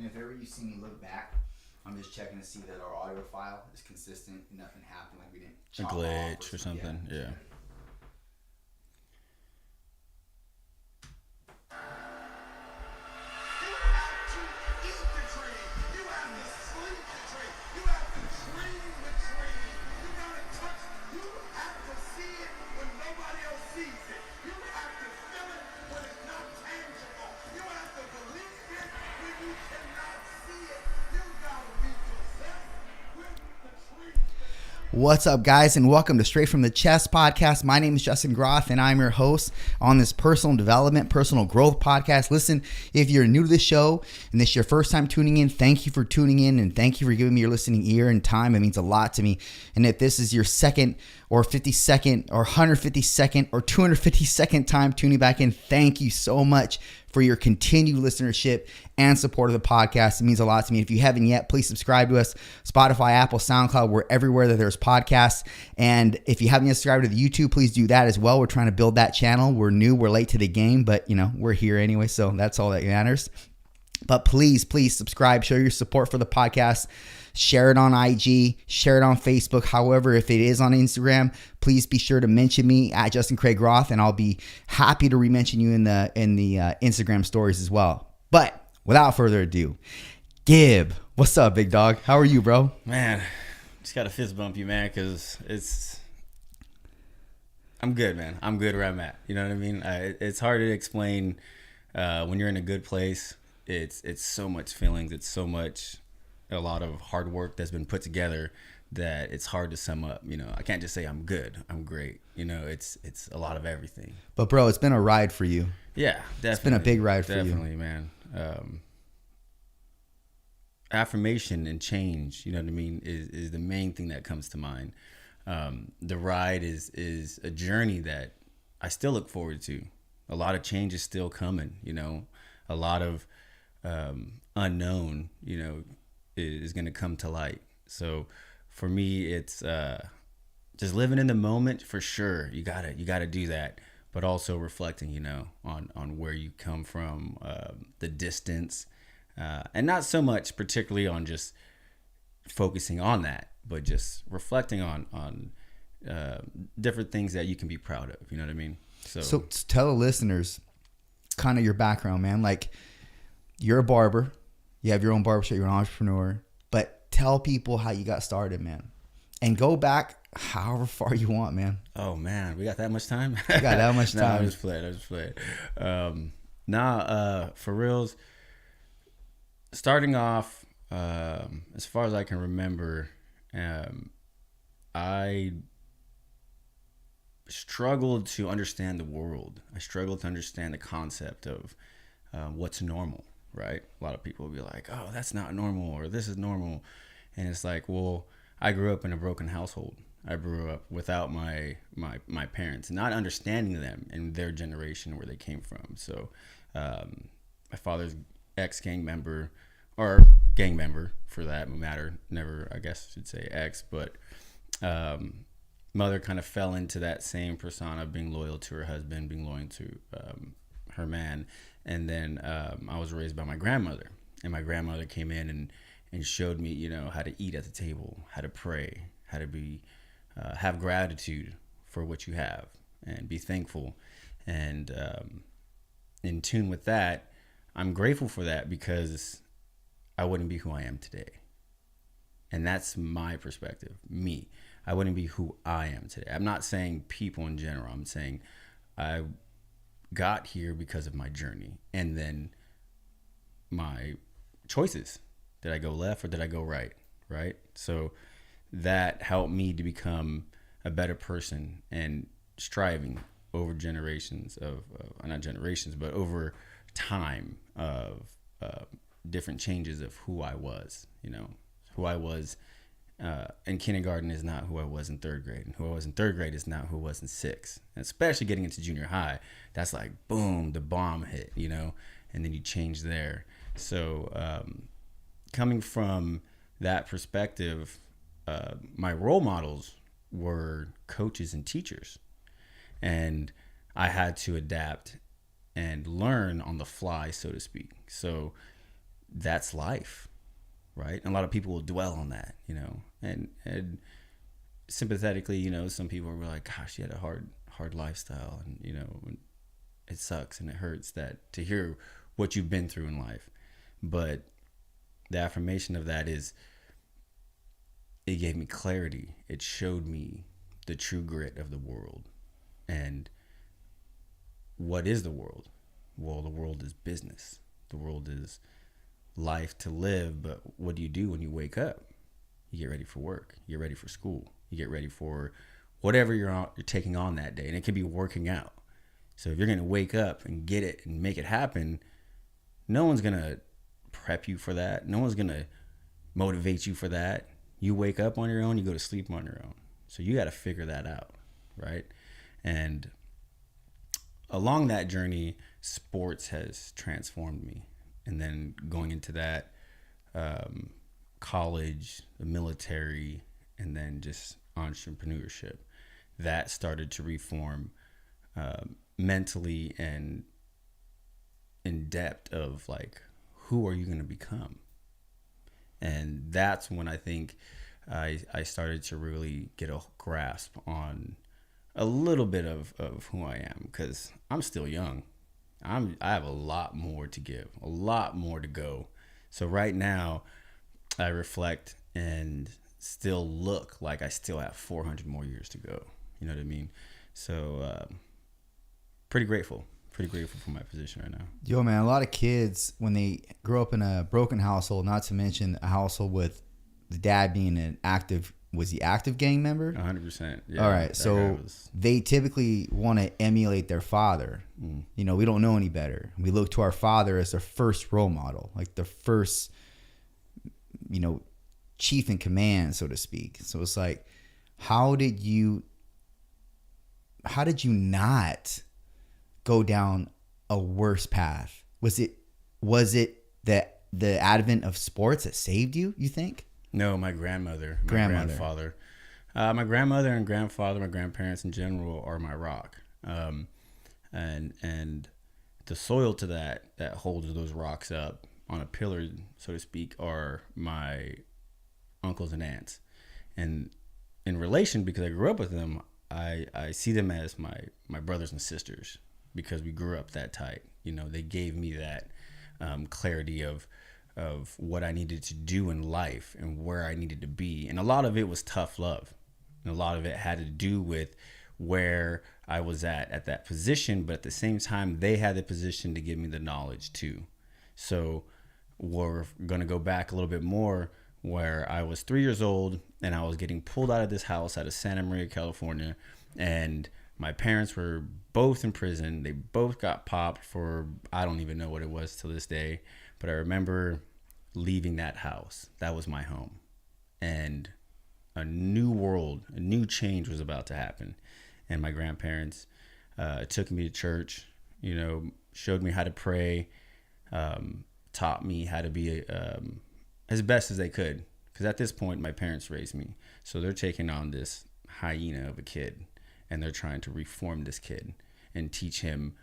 And if ever you see me look back, I'm just checking to see that our audio file is consistent and nothing happened, like we didn't A chop off glitch or something. Yeah. What's up, guys, and welcome to Straight from the Chest podcast. My name is Justin Groth, and I'm your host on this personal development, personal growth podcast. Listen, if you're new to the show and this is your first time tuning in, thank you for tuning in, and thank you for giving me your listening ear and time. It means a lot to me. And if this is your second or 52nd or 152nd or 252nd time tuning back in, thank you so much for your continued listenership and support of the podcast. It means a lot to me. If you haven't yet, please subscribe to us. Spotify, Apple, SoundCloud, we're everywhere that there's podcasts. And if you haven't yet subscribed to the YouTube, please do that as well. We're trying to build that channel. We're new, we're late to the game, but we're here anyway, so that's all that matters. But please subscribe, show your support for the podcast. Share it on IG, share it on Facebook. However, if it is on Instagram, please be sure to mention me at Justin Craig Roth, and I'll be happy to re-mention you in the Instagram stories as well. But without further ado, Gib, what's up, big dog? How are you, bro? Man, just got to fist bump you, man, because I'm good, man. I'm good where I'm at. You know what I mean? It's hard to explain when you're in a good place. It's so much feelings. It's so much, a lot of hard work that's been put together that it's hard to sum up. I can't just say I'm good, I'm great. It's a lot of everything. But bro, it's been a ride for you. Yeah, definitely. It's been a big ride for you. Definitely, man. Affirmation and change, you know what I mean, is the main thing that comes to mind. The ride is a journey that I still look forward to. A lot of change is still coming, a lot of unknown, is going to come to light. So for me, it's just living in the moment for sure. You gotta do that, but also reflecting, on where you come from, the distance, and not so much particularly on just focusing on that, but just reflecting on different things that you can be proud of. You know what I mean? So tell the listeners kind of your background, man. Like, you're a barber. You have your own barbershop. You're an entrepreneur. But tell people how you got started, man. And go back however far you want, man. Oh, man. We got that much time? We got that much time. No, I just played. For reals, starting off, as far as I can remember, I struggled to understand the world. I struggled to understand the concept of what's normal. Right? A lot of people will be like, oh, that's not normal, or this is normal. And it's like, well, I grew up in a broken household. I grew up without my parents, not understanding them and their generation, where they came from. So my father's ex-gang member, or gang member for that matter, never, I guess I should say ex, but mother kind of fell into that same persona, being loyal to her husband, being loyal to her man. And then I was raised by my grandmother, and my grandmother came in and showed me, how to eat at the table, how to pray, how to be, have gratitude for what you have, and be thankful. And in tune with that, I'm grateful for that, because I wouldn't be who I am today. And that's my perspective, me. I wouldn't be who I am today. I'm not saying people in general. I'm saying I got here because of my journey, and then my choices. Did I go left or did I go right? So that helped me to become a better person, and striving over generations of not generations, but over time of different changes of who I was. Who I was in kindergarten is not who I was in third grade, and who I was in third grade is not who I was in sixth. And especially getting into junior high, that's like, boom, the bomb hit, and then you change there. So coming from that perspective, my role models were coaches and teachers, and I had to adapt and learn on the fly, so to speak. So that's life, right? And a lot of people will dwell on that, you know, and sympathetically, you know, some people were like, gosh, you had a hard lifestyle, and, you know, it sucks and it hurts that to hear what you've been through in life. But the affirmation of that is, it gave me clarity. It showed me the true grit of the world. And what is the world? Well, the world is business. The world is life to live. But what do you do when you wake up? You get ready for work. You get ready for school. You get ready for whatever you're taking on that day. And it could be working out. So if you're going to wake up and get it and make it happen, no one's going to prep you for that. No one's going to motivate you for that. You wake up on your own, you go to sleep on your own. So you got to figure that out, right? And along that journey, sports has transformed me. And then going into that, college, the military, and then just entrepreneurship, that started to reform mentally and in depth of like, who are you going to become? And that's when I think I started to really get a grasp on a little bit of who I am, because I'm still young. I have a lot more to give, a lot more to go. So right now I reflect and still look like I still have 400 more years to go. You know what I mean? So pretty grateful for my position right now. Yo, man, a lot of kids, when they grow up in a broken household, not to mention a household with the dad being an active, was he active gang member? 100%. Yeah. All right. So they typically want to emulate their father. You know, we don't know any better. We look to our father as their first role model, like the first, you know, chief in command, so to speak. So it's like, how did you not go down a worse path? Was it that the advent of sports that saved you, you think? No, my grandmother. Grandfather. My grandmother and grandfather, my grandparents in general, are my rock. And the soil to that holds those rocks up on a pillar, so to speak, are my uncles and aunts. And in relation, because I grew up with them, I see them as my brothers and sisters, because we grew up that tight. You know, they gave me that clarity of what I needed to do in life and where I needed to be. And a lot of it was tough love. And a lot of it had to do with where I was at that position. But at the same time, they had the position to give me the knowledge too. So we're going to go back a little bit more, where I was 3 years old and I was getting pulled out of this house out of Santa Maria, California. And my parents were both in prison. They both got popped for, I don't even know what it was to this day. But I remember leaving that house. That was my home. And a new world, a new change was about to happen. And my grandparents took me to church, you know, showed me how to pray, taught me how to be as best as they could. Because at this point, my parents raised me. So they're taking on this hyena of a kid, and they're trying to reform this kid and teach him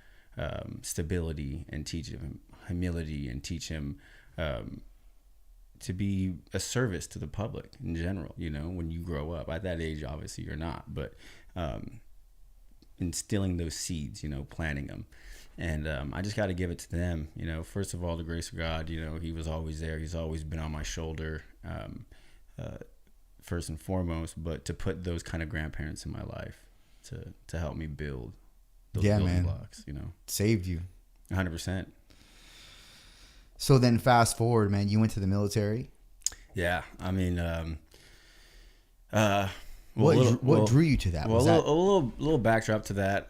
stability, and teach him humility, and teach him to be a service to the public in general. You know, when you grow up at that age, obviously you're not, but instilling those seeds, you know, planting them. And I just got to give it to them. You know, first of all, the grace of God, you know, he was always there. He's always been on my shoulder, first and foremost, but to put those kind of grandparents in my life to help me build those building blocks, you know. Saved you. 100%. So then fast forward, man, you went to the military. Yeah. I mean, what drew you to that? Well, a little backdrop to that.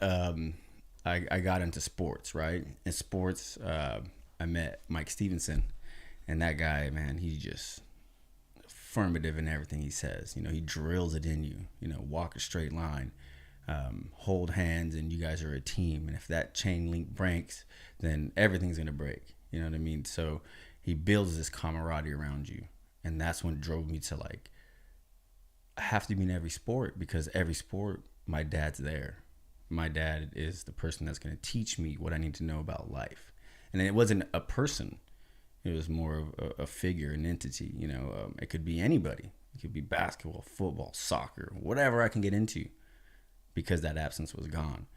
I got into sports, right? In sports, I met Mike Stevenson, and that guy, man, he's just affirmative in everything he says. You know, he drills it in you. You know, walk a straight line, hold hands, and you guys are a team. And if that chain link breaks, then everything's gonna break. You know what I mean? So he builds this camaraderie around you, and that's what drove me to like, I have to be in every sport, because every sport, my dad's there. My dad is the person that's going to teach me what I need to know about life. And it wasn't a person. It It was more of a figure, an entity. It could be anybody. It could be basketball, football, soccer, whatever I can get into, because that absence was gone.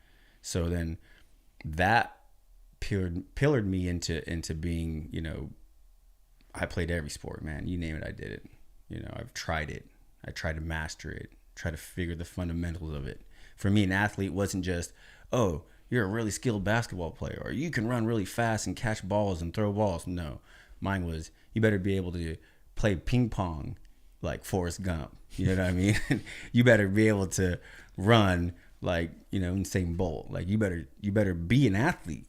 So then that pillared me into being, I played every sport, man. You name it, I did it. I've tried it. I tried to master it, try to figure the fundamentals of it. For me, an athlete wasn't just, oh, you're a really skilled basketball player, or you can run really fast and catch balls and throw balls. No, mine was, you better be able to play ping pong like Forrest Gump. You know what I mean? You better be able to run like, Usain Bolt. Like you better be an athlete.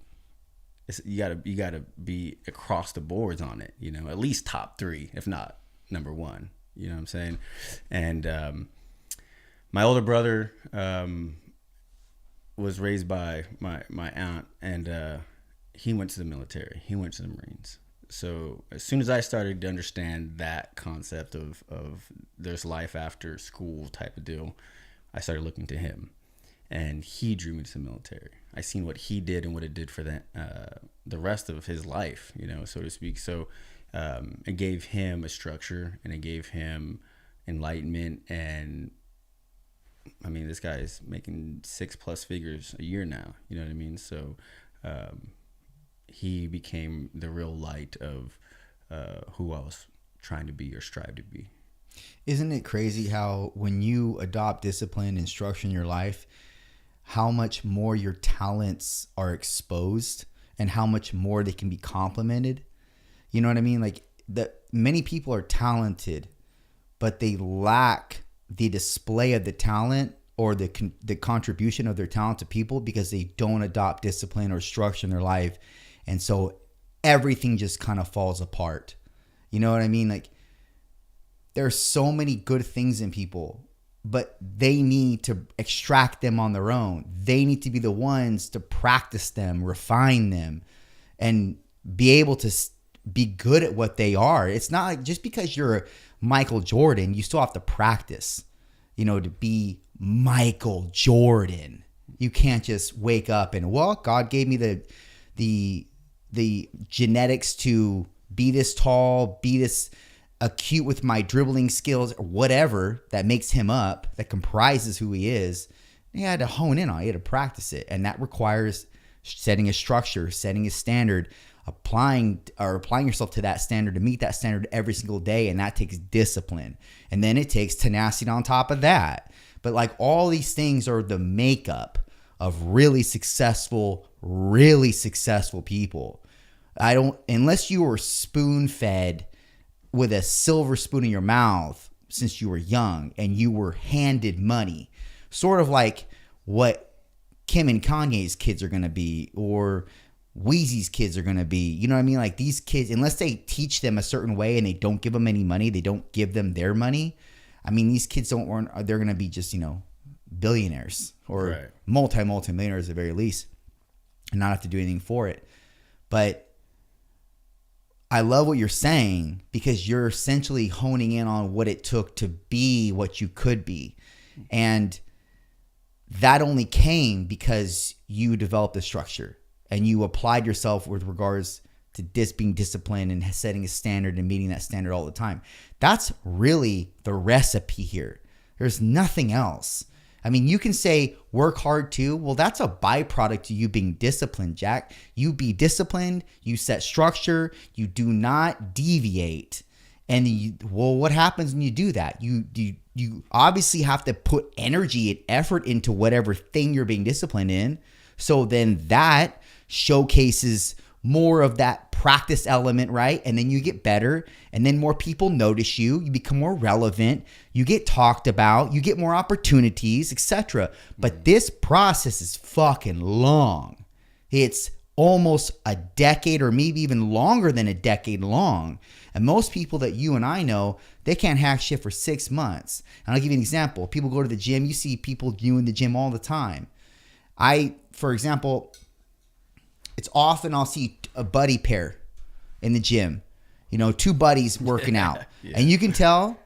You gotta be across the boards on it. At least top 3, if not number 1. You know what I'm saying? And my older brother was raised by my aunt, and he went to the military. He went to the Marines. So as soon as I started to understand that concept of there's life after school type of deal, I started looking to him, and he drew me to the military. I seen what he did and what it did for the rest of his life, so to speak. So it gave him a structure, and it gave him enlightenment. And I mean, this guy is making 6+ figures a year now. You know what I mean? So he became the real light of who I was trying to be or strive to be. Isn't it crazy how when you adopt discipline and structure in your life, how much more your talents are exposed and how much more they can be complemented? You know what I mean? Like, many people are talented, but they lack the display of the talent or the contribution of their talent to people because they don't adopt discipline or structure in their life. And so everything just kind of falls apart. You know what I mean? Like, there's so many good things in people, but they need to extract them on their own. They need to be the ones to practice them, refine them, and be able to be good at what they are. It's not like just because you're Michael Jordan, you still have to practice, to be Michael Jordan. You can't just wake up and, well, God gave me the genetics to be this tall, be this acute with my dribbling skills, or whatever that makes him up, that comprises who he is. He had to hone in on it. He had to practice it. And that requires setting a structure, setting a standard, applying yourself to that standard, to meet that standard every single day. And that takes discipline. And then it takes tenacity on top of that. But like, all these things are the makeup of really successful people. Unless you were spoon-fed with a silver spoon in your mouth since you were young and you were handed money, sort of like what Kim and Kanye's kids are going to be, or Weezy's kids are going to be. You know what I mean? Like, these kids, unless they teach them a certain way and they don't give them any money, they don't give them their money. I mean, these kids they're going to be just, billionaires or right. multi-millionaires at the very least, and not have to do anything for it. But I love what you're saying, because you're essentially honing in on what it took to be what you could be. And that only came because you developed a structure and you applied yourself with regards to being disciplined and setting a standard and meeting that standard all the time. That's really the recipe here. There's nothing else. I mean, you can say work hard too. Well, that's a byproduct to you being disciplined, Jack. You be disciplined, you set structure, you do not deviate. And what happens when you do that? You obviously have to put energy and effort into whatever thing you're being disciplined in. So then that showcases more of that practice element, right? And then you get better, and then more people notice you. You become more relevant. You get talked about. You get more opportunities, etc. But this process is fucking long. It's almost a decade, or maybe even longer than a decade long. And most people that you and I know, they can't hack shit for 6 months. And I'll give you an example. People go to the gym. You see people doing the gym all the time. For example, it's often I'll see a buddy pair in the gym, 2 buddies working out. Yeah. And you can tell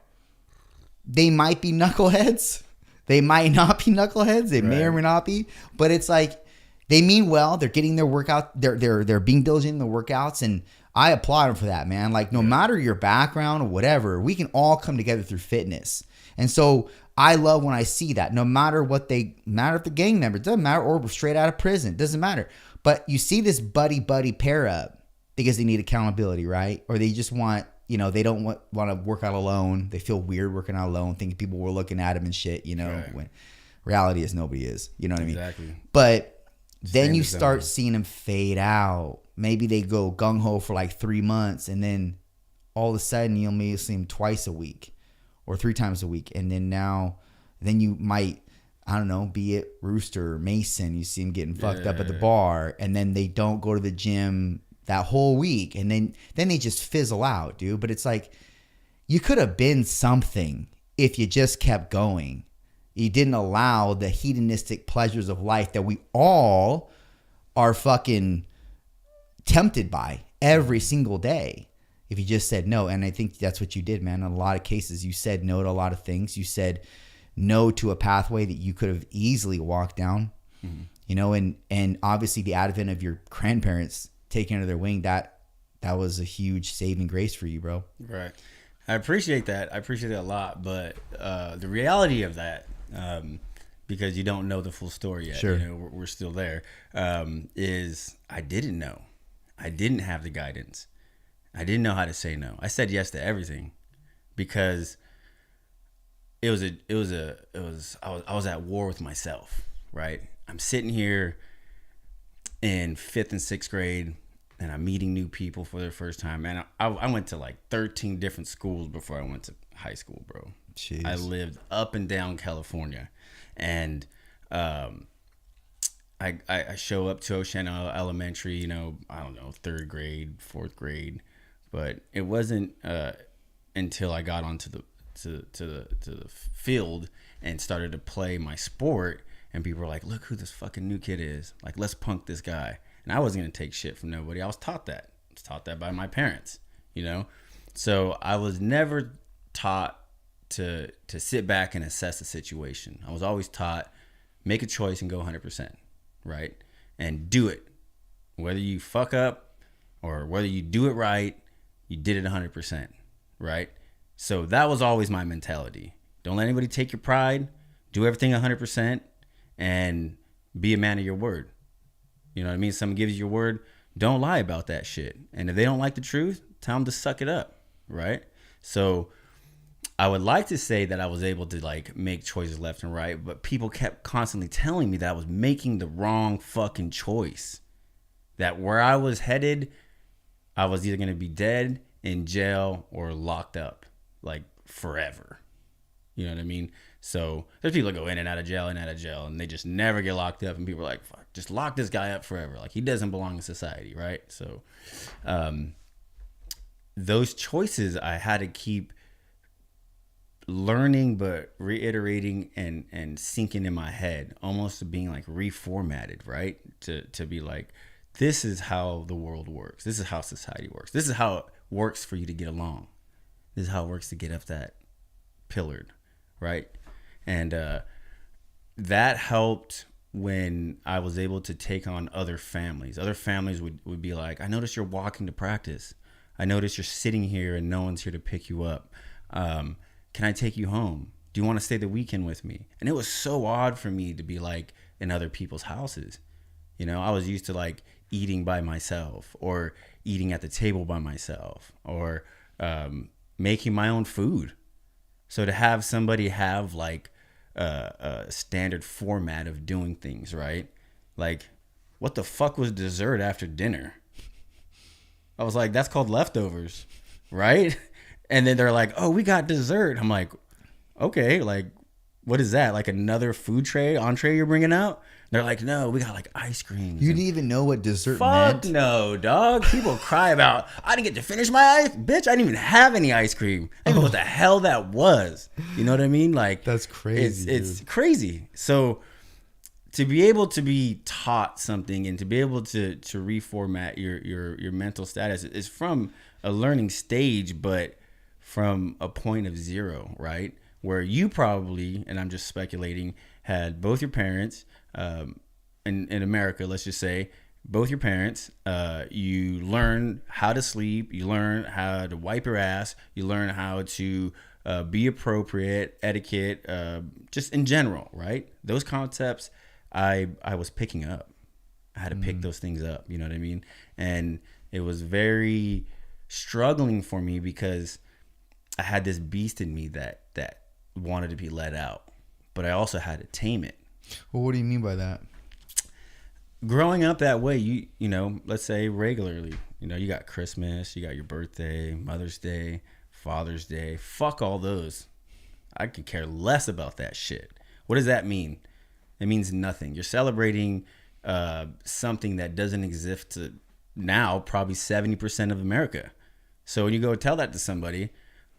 they might be knuckleheads. They might not be knuckleheads. They may or may not be. But it's like, they mean well. They're getting their workout. They're being diligent in the workouts. And I applaud them for that, man. Like, no matter your background or whatever, we can all come together through fitness. And so I love when I see that. No matter what matter if the gang member, doesn't matter, or straight out of prison, doesn't matter. But you see this buddy pair up because they need accountability, right? Or they just want, they don't want to work out alone. They feel weird working out alone, thinking people were looking at them and shit, Right. When reality is nobody is. You know what I mean? Exactly. But then you Same start zone. seeing them fade out. Maybe they go gung-ho for like 3 months, and then all of a sudden you'll maybe see them twice a week or 3 times a week. And then you might, I don't know, be it Rooster or Mason, you see them getting fucked up at the bar, and then they don't go to the gym that whole week, and then they just fizzle out, dude. But it's like, you could have been something if you just kept going. You didn't allow the hedonistic pleasures of life that we all are fucking tempted by every single day. If you just said no. And I think that's what you did, man. In a lot of cases, you said no to a lot of things. You said no to a pathway that you could have easily walked down. And obviously the advent of your grandparents taking under their wing, that was a huge saving grace for you, bro. Right. I appreciate that. I appreciate it a lot. But the reality of that, because you don't know the full story yet, Sure. we're still there, is I didn't know. I didn't have the guidance. I didn't know how to say no. I said yes to everything because I was at war with myself, right? I'm sitting here in 5th and 6th grade, and I'm meeting new people for the first time. And I went to like 13 different schools before I went to high school, bro. Jeez. I lived up and down California, and I show up to Oceana Elementary, I don't know, 3rd grade, 4th grade, but it wasn't until I got onto the field and started to play my sport, and people were like, "Look who this fucking new kid is! Like, let's punk this guy." And I wasn't gonna take shit from nobody. I was taught that. I was taught that by my parents, So I was never taught to sit back and assess the situation. I was always taught, make a choice and go 100%, right? And do it. Whether you fuck up or whether you do it right, you did it 100%, right? So that was always my mentality. Don't let anybody take your pride. Do everything 100% and be a man of your word. You know what I mean? Someone gives you your word, don't lie about that shit. And if they don't like the truth, tell them to suck it up, right? So I would like to say that I was able to like make choices left and right, but people kept constantly telling me that I was making the wrong fucking choice. That where I was headed, I was either going to be dead, in jail, or locked up like forever. You know what I mean? So there's people that go in and out of jail, and they just never get locked up. And people are like, fuck, just lock this guy up forever. Like, he doesn't belong in society, right? So those choices I had to keep learning, but reiterating and sinking in my head, almost being like reformatted, right? To be like, this is how the world works. This is how society works. This is how it works for you to get along. This is how it works to get up that pillared, right? And that helped when I was able to take on other families. Other families would be like, I noticed you're walking to practice. I noticed you're sitting here and no one's here to pick you up. Can I take you home? Do you want to stay the weekend with me? And it was so odd for me to be like in other people's houses. I was used to like eating by myself, or eating at the table by myself, or making my own food. So to have somebody have like a standard format of doing things, right? Like, what the fuck was dessert after dinner? I was like, that's called leftovers, right? And then they're like, oh, we got dessert. I'm like, okay, like, what is that? Like another food entree you're bringing out? They're like, no, we got like ice cream. You didn't even know what dessert Fuck meant? no, dog. People cry about, I didn't get to finish my ice. Bitch, I didn't even have any ice cream. I didn't know what the hell that was. You know what I mean? Like, That's crazy. It's crazy. So to be able to be taught something and to be able to reformat your mental status is from a learning stage, but from a point of zero, right? Where you probably, and I'm just speculating, had both your parents, in America, let's just say, both your parents. You learn how to sleep. You learn how to wipe your ass. You learn how to be appropriate, etiquette, just in general, right? Those concepts I was picking up. I had to pick those things up, you know what I mean? And it was very struggling for me because I had this beast in me that wanted to be let out, but I also had to tame it. Well, what do you mean by that? Growing up that way, you know, let's say regularly, you know, you got Christmas, you got your birthday, Mother's Day, Father's Day. Fuck all those. I could care less about that shit. What does that mean? It means nothing. You're celebrating something that doesn't exist to now probably 70% of America. So when you go tell that to somebody,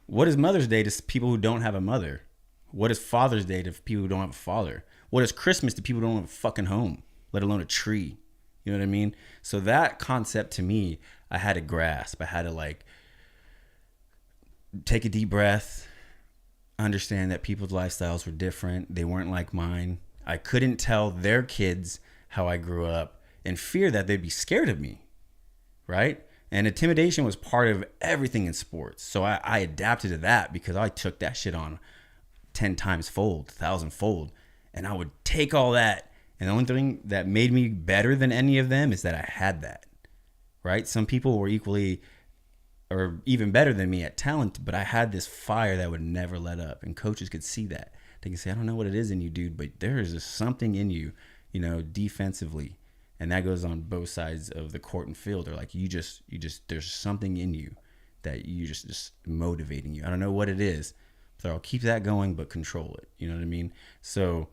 what is Mother's Day to people who don't have a mother? What is Father's Day to people who don't have a father? What is Christmas to people who don't have a fucking home, let alone a tree? You know what I mean? So that concept to me, I had to grasp. I had to like take a deep breath, understand that people's lifestyles were different. They weren't like mine. I couldn't tell their kids how I grew up and fear that they'd be scared of me, right? And intimidation was part of everything in sports. So I adapted to that because I took that shit on 10 times fold, 1,000 fold. And I would take all that. And the only thing that made me better than any of them is that I had that, right? Some people were equally or even better than me at talent, but I had this fire that would never let up. And coaches could see that. They can say, I don't know what it is in you, dude, but there is just something in you, you know, defensively. And that goes on both sides of the court and field. They're like, you just, there's something in you that you just motivating you. I don't know what it is, but I'll keep that going, but control it. You know what I mean? So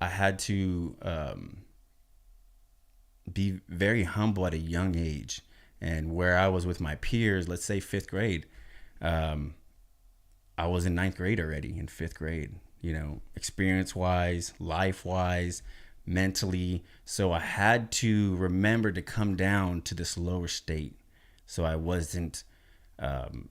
I had to be very humble at a young age. And where I was with my peers, let's say 5th grade, I was in 9th grade already, in 5th grade, you know, experience-wise, life-wise, mentally. So I had to remember to come down to this lower state. So I wasn't, in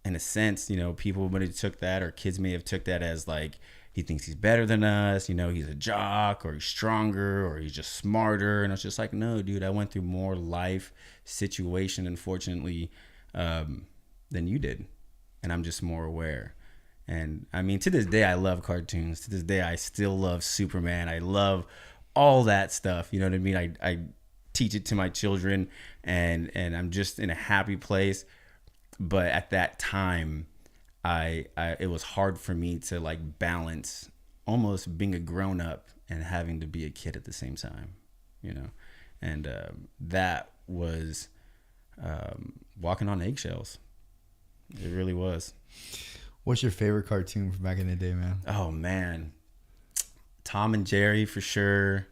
a sense, you know, people would have took that, or kids may have took that as like, he thinks he's better than us, you know, he's a jock, or he's stronger, or he's just smarter. And it's just like, no, dude, I went through more life situation, unfortunately, than you did. And I'm just more aware. And I mean, to this day, I love cartoons. To this day, I still love Superman. I love all that stuff. You know what I mean? I teach it to my children, and I'm just in a happy place. But at that time, it was hard for me to like balance almost being a grown up and having to be a kid at the same time, you know? And that was walking on eggshells. It really was. What's your favorite cartoon from back in the day, man? Oh man, Tom and Jerry for sure.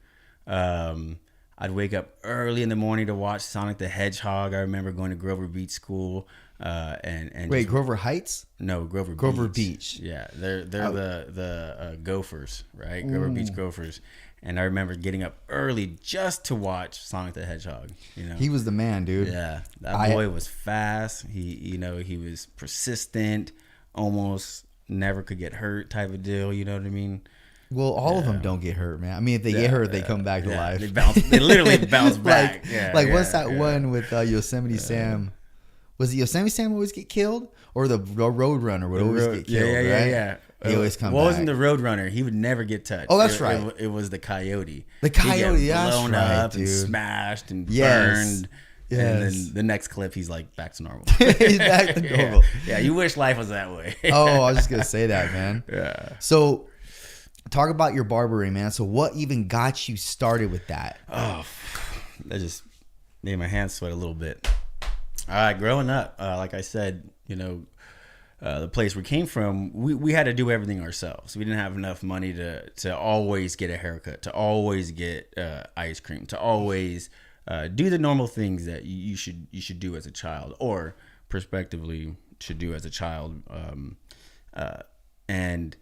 I'd wake up early in the morning to watch Sonic the Hedgehog. I remember going to Grover Beach School. And wait, Grover Heights? No, Grover Beach. Yeah, they're the Gophers, right? Grover Beach Gophers. And I remember getting up early just to watch Sonic the Hedgehog. You know, he was the man, dude. Yeah, that boy was fast. He was persistent, almost never could get hurt type of deal. You know what I mean? Well, all of them don't get hurt, man. I mean, if they get hurt, they come back to life. They literally bounce back. What's that one with Yosemite Sam? Was it Yosemite Sam always get killed, or the Roadrunner would always get killed? Yeah. He always come back. Wasn't the Roadrunner? He would never get touched. Oh, that's right. It was the Coyote. The Coyote, yeah, blown up dude. And smashed and burned. Yes. And then the next clip, he's like back to normal. He's back to normal. Yeah, you wish life was that way. Oh, I was just gonna say that, man. Yeah. So, talk about your barbering, man. So, what even got you started with that? Oh, that just made my hands sweat a little bit. All right, growing up, like I said, you know, the place we came from, we had to do everything ourselves. We didn't have enough money to always get a haircut, to always get ice cream, to always do the normal things that you should do as a child, or prospectively should do as a child. And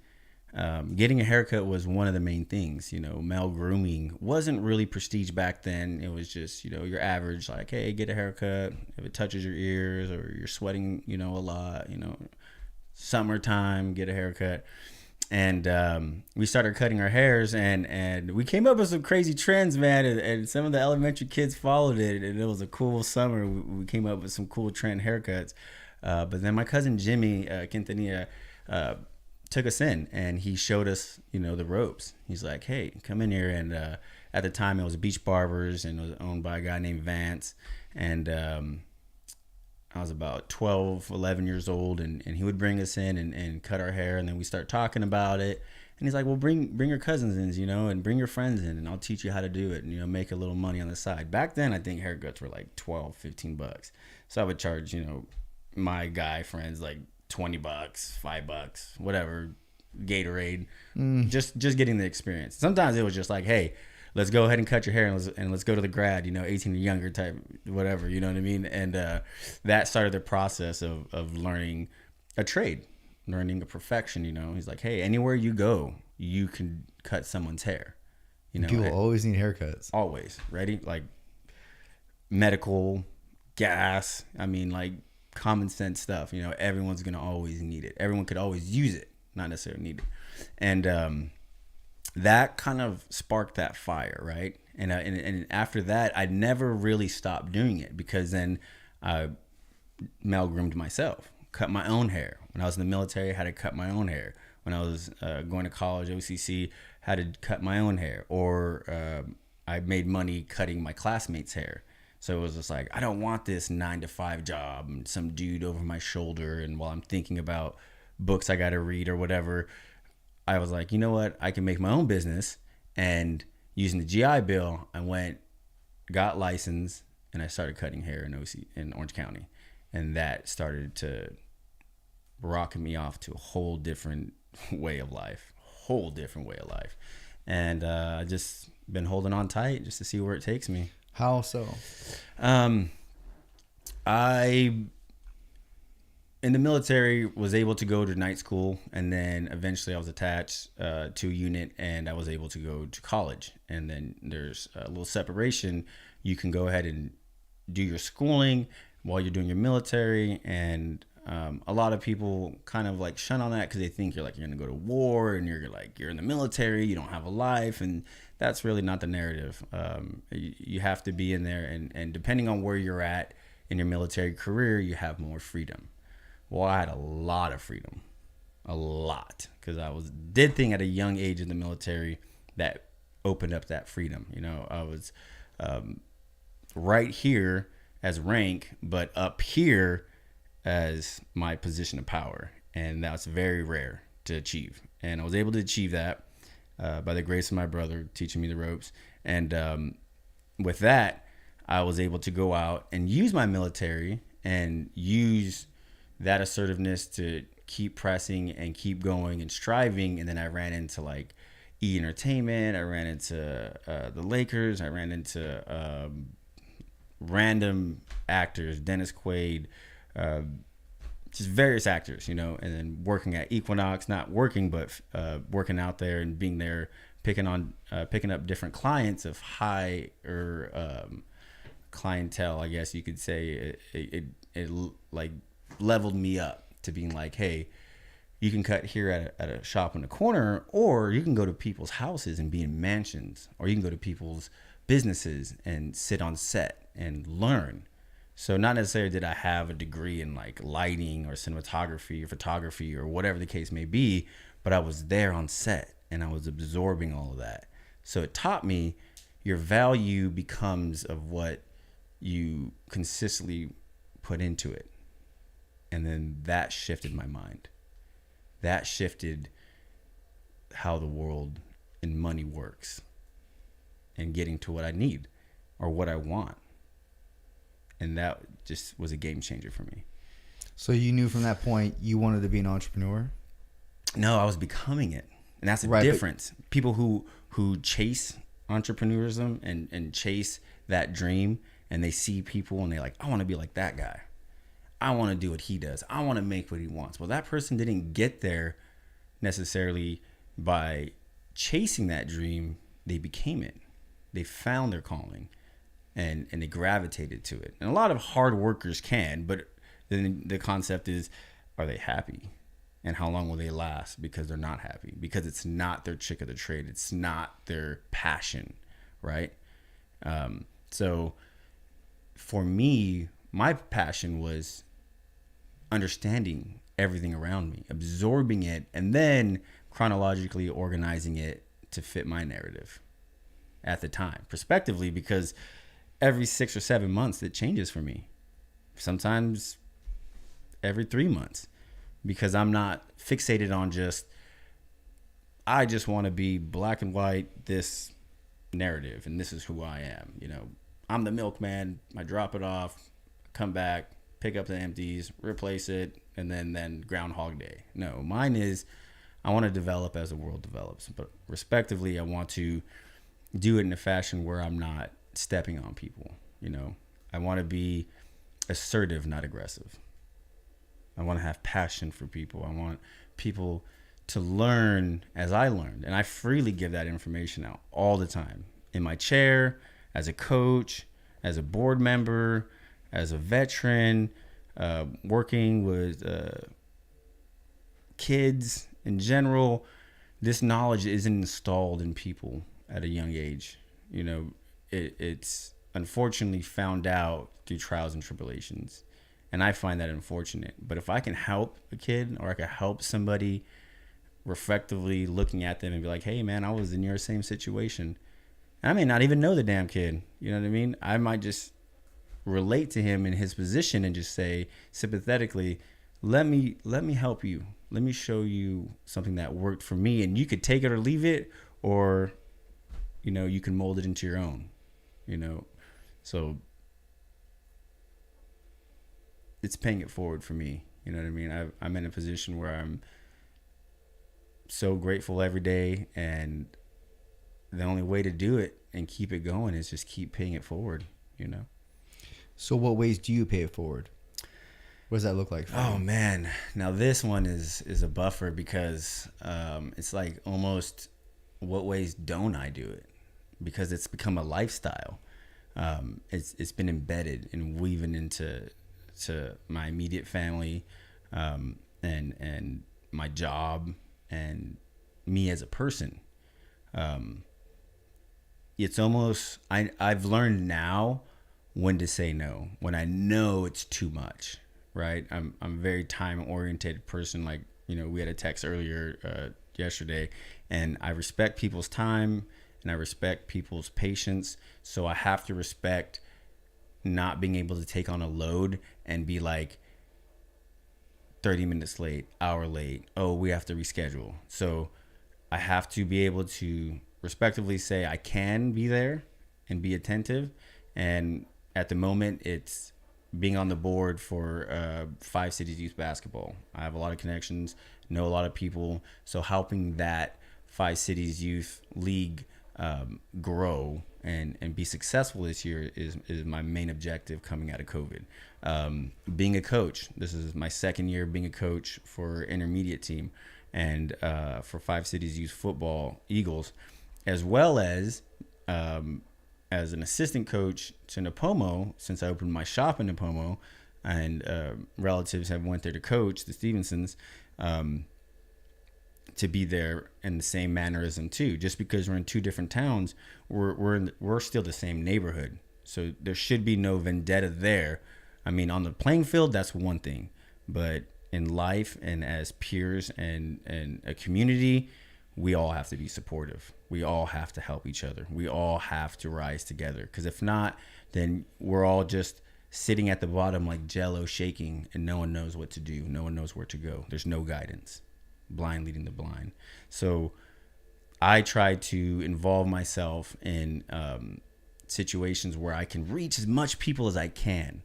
getting a haircut was one of the main things. You know, male grooming wasn't really prestige back then. It was just, you know, your average, like, hey, get a haircut. If it touches your ears or you're sweating, you know, a lot, you know, summertime, get a haircut. And we started cutting our hairs, and we came up with some crazy trends, man. And some of the elementary kids followed it, and it was a cool summer. We came up with some cool trend haircuts. But then my cousin Jimmy Quintanilla took us in, and he showed us, the ropes. He's like, "Hey, come in here." And at the time, it was Beach Barbers, and it was owned by a guy named Vance. And I was about 12, 11 years old, and he would bring us in and cut our hair, and then we start talking about it. And he's like, "Well, bring your cousins in, and bring your friends in, and I'll teach you how to do it, and, make a little money on the side." Back then, I think haircuts were like $12, $15. So I would charge, my guy friends like $20, $5, whatever, Gatorade, just getting the experience. Sometimes it was just like, "Hey, let's go ahead and cut your hair, and let's go to the grad, 18 or younger type, whatever," you know what I mean? And that started the process of learning a trade, learning a profession. He's like, "Hey, anywhere you go, you can cut someone's hair." People always need haircuts. Always, ready? Like medical, gas. I mean, like common sense stuff. Everyone's gonna always need it. Everyone could always use it, not necessarily need it. And that kind of sparked that fire, right? And after that, I never really stopped doing it, because then I male groomed myself, cut my own hair. When I was in the military, I had to cut my own hair. When I was going to college, OCC, had to cut my own hair. Or I made money cutting my classmates' hair. So it was just like, I don't want this 9-to-5 job and some dude over my shoulder, and while I'm thinking about books I got to read or whatever, I was like, you know what? I can make my own business. And using the GI Bill, I went, got licensed, and I started cutting hair in Orange County. And that started to rock me off to a whole different way of life. And I just been holding on tight just to see where it takes me. How so? I, in the military, was able to go to night school, and then eventually I was attached to a unit, and I was able to go to college. And then there's a little separation. You can go ahead and do your schooling while you're doing your military, and a lot of people kind of like shun on that, because they think you're going to go to war, and you're in the military, you don't have a life, and that's really not the narrative. You have to be in there, and depending on where you're at in your military career, you have more freedom. Well, I had a lot of freedom, because I did things at a young age in the military that opened up that freedom. I was right here as rank, but up here as my position of power, and that's very rare to achieve. And I was able to achieve that by the grace of my brother teaching me the ropes. And with that, I was able to go out and use my military and use that assertiveness to keep pressing and keep going and striving. And then I ran into like E! Entertainment. I ran into the Lakers. I ran into random actors, Dennis Quaid, just various actors, and then working at Equinox, not working, but working out there and being there, picking up different clients of higher clientele, I guess you could say. It like leveled me up to being like, hey, you can cut here at a shop in the corner, or you can go to people's houses and be in mansions, or you can go to people's businesses and sit on set and learn. So not necessarily did I have a degree in like lighting or cinematography or photography or whatever the case may be, but I was there on set and I was absorbing all of that. So it taught me your value becomes of what you consistently put into it. And then that shifted my mind. That shifted how the world and money works and getting to what I need or what I want. And that just was a game changer for me. So you knew from that point you wanted to be an entrepreneur? No, I was becoming it. And that's the difference. People who chase entrepreneurism and chase that dream, and they see people and they're like, I want to be like that guy. I want to do what he does. I want to make what he wants. Well, that person didn't get there necessarily by chasing that dream. They became it. They found their calling. And they gravitated to it. And a lot of hard workers can, but then the concept is, are they happy? And how long will they last because they're not happy? Because it's not their chick of the trade. It's not their passion, right? So for me, my passion was understanding everything around me, absorbing it, and then chronologically organizing it to fit my narrative at the time, prospectively, because every 6 or 7 months it changes for me. Sometimes every 3 months, because I'm not fixated on I just want to be black and white, this narrative, and this is who I am. I'm the milkman. I drop it off, come back, pick up the empties, replace it, and then Groundhog Day. No, mine is I want to develop as the world develops, but respectively, I want to do it in a fashion where I'm not stepping on people. I want to be assertive, not aggressive. I want to have passion for people. I want people to learn as I learned. And I freely give that information out all the time. In my chair, as a coach, as a board member, as a veteran, working with kids in general. This knowledge isn't installed in people at a young age. It's unfortunately found out through trials and tribulations. And I find that unfortunate. But if I can help a kid, or I can help somebody reflectively looking at them and be like, hey, man, I was in your same situation. I may not even know the damn kid. You know what I mean? I might just relate to him in his position and just say sympathetically, let me help you. Let me show you something that worked for me. And you could take it or leave it, or, you can mold it into your own, So it's paying it forward for me. You know what I mean? I'm in a position where I'm so grateful every day, and the only way to do it and keep it going is just keep paying it forward. So what ways do you pay it forward? What does that look like for you? Oh man, now this one is a buffer, because it's like almost, what ways don't I do it? Because it's become a lifestyle. It's been embedded and woven into my immediate family, and my job, and me as a person. It's almost, I've learned now when to say no, when I know it's too much, right? I'm a very time oriented person. Like, we had a text earlier yesterday, and I respect people's time and I respect people's patience. So I have to respect not being able to take on a load and be like 30 minutes late, hour late. Oh, we have to reschedule. So I have to be able to respectively say I can be there and be attentive. And at the moment, it's being on the board for 5 Cities Youth Basketball. I have a lot of connections, know a lot of people. So helping that 5 Cities Youth League grow and be successful this year is my main objective coming out of COVID. Being a coach, this is my second year being a coach for intermediate team, and for 5 Cities Youth Football Eagles, as well as an assistant coach to Napomo, since I opened my shop in Napomo, and relatives have went there to coach, the Stevensons, to be there in the same mannerism too. Just because we're in two different towns, we're still the same neighborhood. So there should be no vendetta there. I mean, on the playing field, that's one thing, but in life and as peers and a community, we all have to be supportive. We all have to help each other. We all have to rise together. Because if not, then we're all just sitting at the bottom like Jello, shaking, and no one knows what to do. No one knows where to go. There's no guidance. Blind leading the blind. So I try to involve myself in situations where I can reach as much people as I can,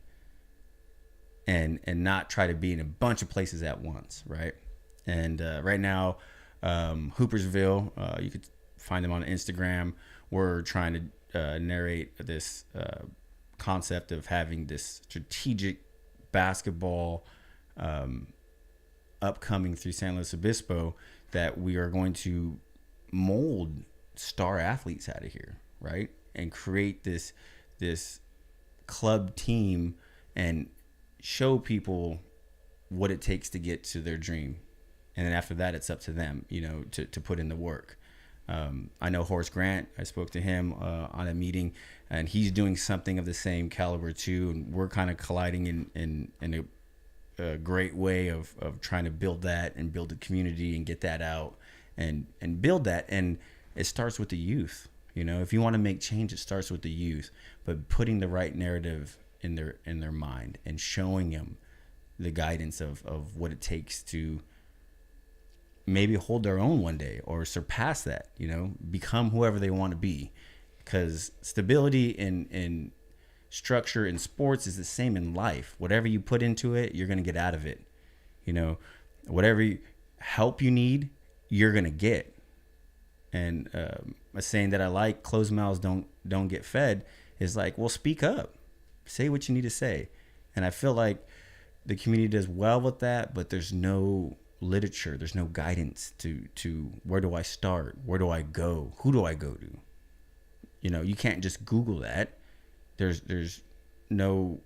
and not try to be in a bunch of places at once, right? And right now, Hoopersville, you could find them on Instagram. We're trying to narrate this concept of having this strategic basketball upcoming through San Luis Obispo, that we are going to mold star athletes out of here, right? And create this club team and show people what it takes to get to their dream. And then after that, it's up to them, to put in the work. I know Horace Grant. I spoke to him on a meeting, and he's doing something of the same caliber too. And we're kind of colliding in a great way of trying to build that and build the community and get that out and build that. And it starts with the youth. If you want to make change, it starts with the youth. But putting the right narrative in their mind and showing them the guidance of what it takes to maybe hold their own one day or surpass that, become whoever they want to be. Because stability in structure in sports is the same in life. Whatever you put into it, you're going to get out of it. Whatever help you need, you're going to get. And a saying that I like, closed mouths don't get fed, is like, well, speak up. Say what you need to say. And I feel like the community does well with that, but there's no literature, there's no guidance to where do I start, where do I go, who do I go to. You can't just Google that. There's no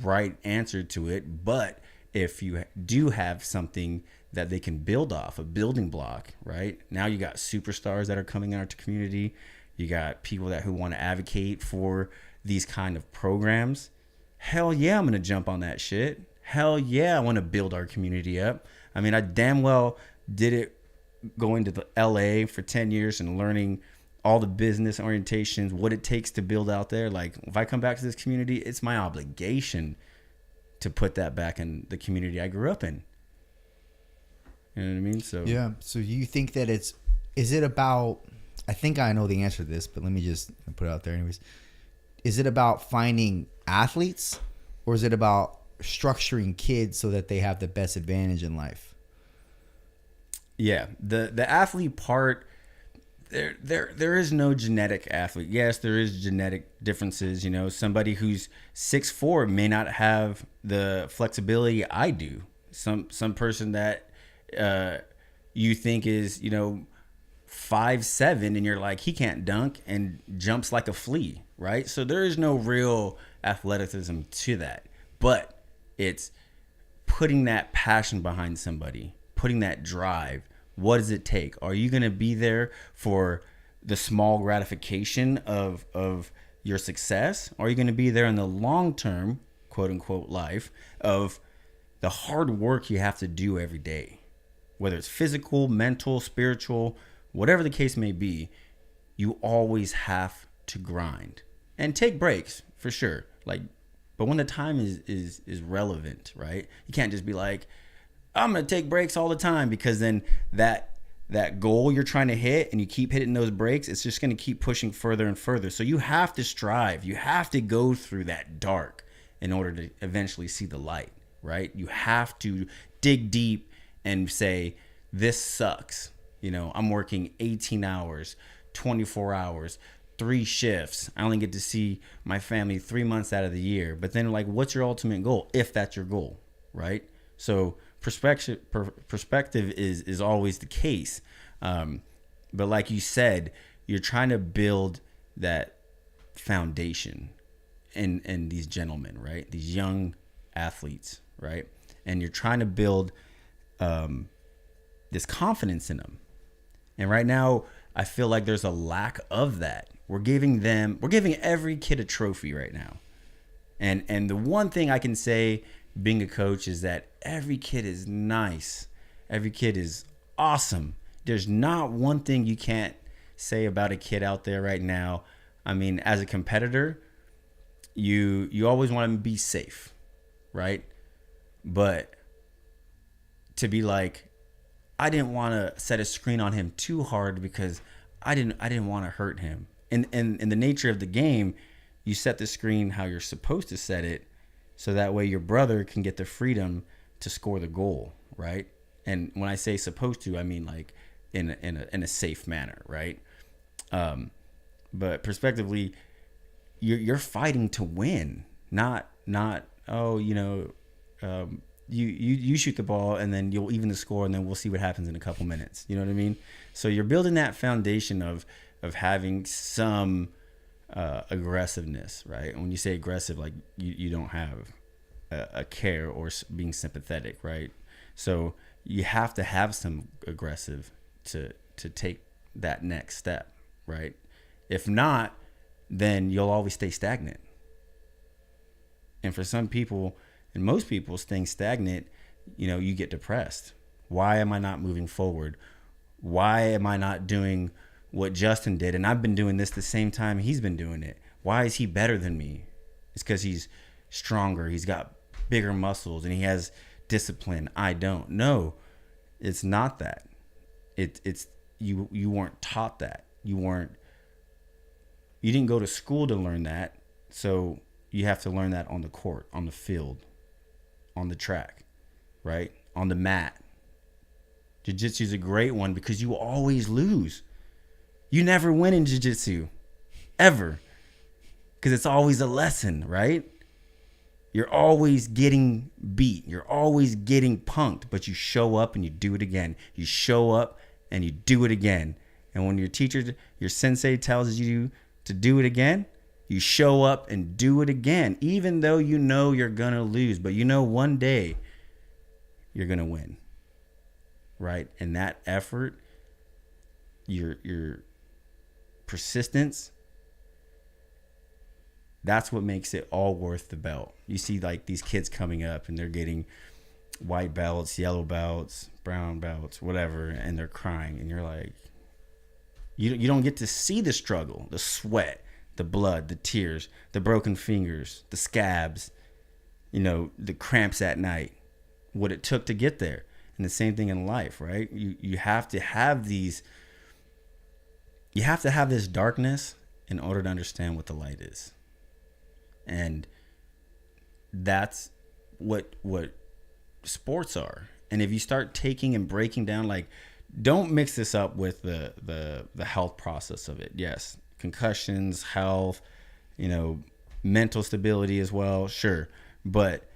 right answer to it. But if you do have something that they can build off, a building block, right? Now you got superstars that are coming out to community. You got people who want to advocate for these kind of programs. Hell yeah, I'm going to jump on that shit. Hell yeah, I want to build our community up. I mean, I damn well did it going to the LA for 10 years and learning all the business orientations, what it takes to build out there. Like, if I come back to this community, it's my obligation to put that back in the community I grew up in. You know what I mean? So yeah. So you think that is it about, I think I know the answer to this, but let me just put it out there anyways. Is it about finding athletes, or is it about structuring kids so that they have the best advantage in life? Yeah. The athlete part, there is no genetic athlete. Yes, there is genetic differences. Somebody who's 6'4" may not have the flexibility I do. Some person that you think is 5'7", and you're like, he can't dunk, and jumps like a flea, right? So there is no real athleticism to that, but it's putting that passion behind somebody, putting that drive. What does it take? Are you going to be there for the small gratification of your success? Or are you going to be there in the long term, quote unquote, life of the hard work you have to do every day? Whether it's physical, mental, spiritual, whatever the case may be, you always have to grind and take breaks for sure. But when the time is relevant, right? You can't just be like, I'm going to take breaks all the time, because then that goal you're trying to hit and you keep hitting those breaks, it's just going to keep pushing further and further. So you have to strive. You have to go through that dark in order to eventually see the light, right? You have to dig deep and say, this sucks. I'm working 18 hours, 24 hours, 3 shifts. I only get to see my family 3 months out of the year. But then, what's your ultimate goal, if that's your goal, right? So perspective is always the case. But like you said, you're trying to build that foundation in these gentlemen, right? These young athletes, right? And you're trying to build this confidence in them. And right now, I feel like there's a lack of that. We're giving every kid a trophy right now. And the one thing I can say, being a coach, is that every kid is nice. Every kid is awesome. There's not one thing you can't say about a kid out there right now. I mean, as a competitor, you always want to be safe, right? But to be like, I didn't want to set a screen on him too hard because I didn't want to hurt him. And in the nature of the game, you set the screen how you're supposed to set it, so that way your brother can get the freedom to score the goal, right? And when I say supposed to, I mean like in a safe manner, right? But prospectively, you're fighting to win, not you shoot the ball and then you'll even the score and then we'll see what happens in a couple minutes. You know what I mean? So you're building that foundation of having some aggressiveness, right? And when you say aggressive, like you don't have a care or being sympathetic, right? So you have to have some aggressive to take that next step, right? If not, then you'll always stay stagnant. And for some people, and most people, staying stagnant, you get depressed. Why am I not moving forward? Why am I not doing what Justin did? And I've been doing this the same time he's been doing it. Why is he better than me? It's because he's stronger. He's got bigger muscles and he has discipline. I don't. No, it's not that. It's you weren't taught that. You didn't go to school to learn that. So you have to learn that on the court, on the field, on the track, right? On the mat. Jiu-jitsu is a great one because you always lose. You never win in jiu-jitsu, ever. Because it's always a lesson, right? You're always getting beat. You're always getting punked, but you show up and you do it again. You show up and you do it again. And when your teacher, your sensei tells you to do it again, you show up and do it again, even though you know you're going to lose. But one day you're going to win, right? And that effort, your persistence, that's what makes it all worth the belt. You see like these kids coming up and they're getting white belts, yellow belts, brown belts, whatever, and they're crying. And you're like, you don't get to see the struggle, the sweat, the blood, the tears, the broken fingers, the scabs, the cramps at night, what it took to get there. And the same thing in life, right? You have to have this darkness in order to understand what the light is. And that's what sports are. And if you start taking and breaking down, like, don't mix this up with the health process of it. Yes, concussions, health, mental stability as well, sure. But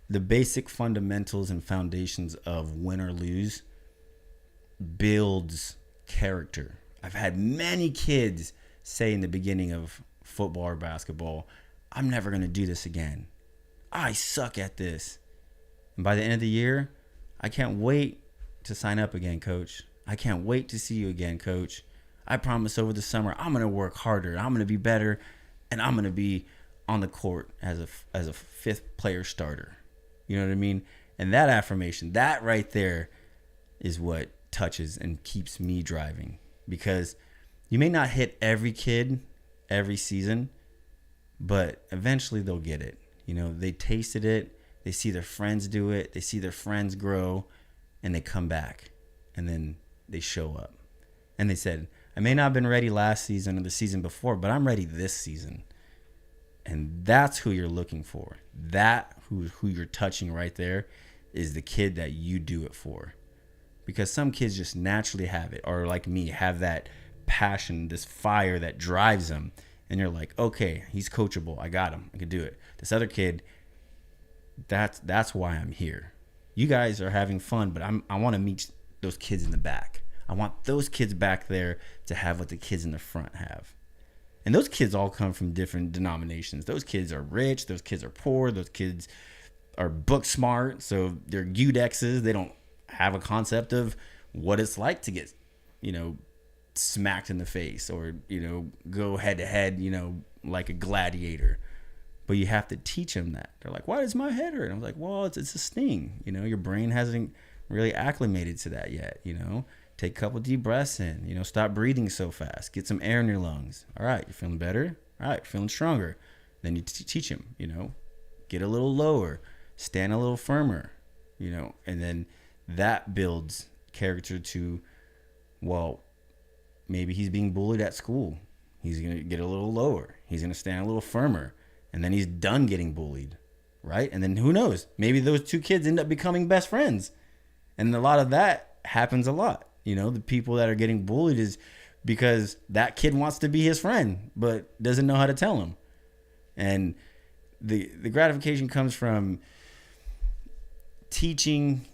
the basic fundamentals and foundations of win or lose builds character. I've had many kids say in the beginning of football or basketball, I'm never going to do this again. I suck at this. And by the end of the year, I can't wait to sign up again, coach. I can't wait to see you again, coach. I promise over the summer, I'm going to work harder. I'm going to be better. And I'm going to be on the court as a fifth player starter. You know what I mean? And that affirmation, that right there is what touches and keeps me driving. Because you may not hit every kid every season, but eventually they'll get it. They tasted it. They see their friends do it. They see their friends grow, and they come back, and then they show up. And they said, I may not have been ready last season or the season before, but I'm ready this season. And that's who you're looking for. That who you're touching right there is the kid that you do it for. Because some kids just naturally have it, or like me, have that passion, this fire that drives them. And you're like, okay, he's coachable. I got him. I can do it. This other kid, that's why I'm here. You guys are having fun, but I want to meet those kids in the back. I want those kids back there to have what the kids in the front have. And those kids all come from different denominations. Those kids are rich. Those kids are poor. Those kids are book smart. So they're Udexes. They don't have a concept of what it's like to get, smacked in the face or, go head to head, like a gladiator. But you have to teach them that. They're like, why does my head hurt? I'm like, well, it's a sting. Your brain hasn't really acclimated to that yet. Take a couple deep breaths in. Stop breathing so fast. Get some air in your lungs. All right, you're feeling better. All right, feeling stronger. Then you teach them, get a little lower, stand a little firmer, and then that builds character to, well, maybe he's being bullied at school. He's going to get a little lower. He's going to stand a little firmer. And then he's done getting bullied, right? And then who knows? Maybe those two kids end up becoming best friends. And a lot of that happens a lot. The people that are getting bullied is because that kid wants to be his friend, but doesn't know how to tell him. And the gratification comes from teaching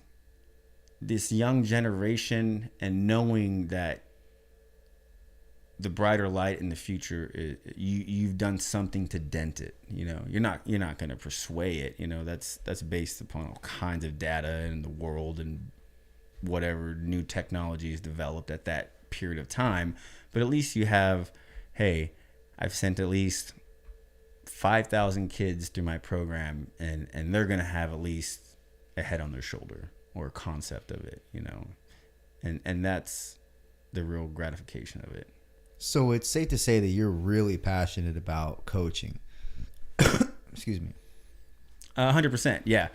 this young generation and knowing that the brighter light in the future, you've done something to dent it. You're not going to persuade it. That's based upon all kinds of data in the world and whatever new technology is developed at that period of time. But at least you have, hey, I've sent at least 5,000 kids through my program, and they're going to have at least a head on their shoulder or a concept of it, you know, and that's the real gratification of it. So it's safe to say that you're really passionate about coaching. Excuse me. 100%. Yeah.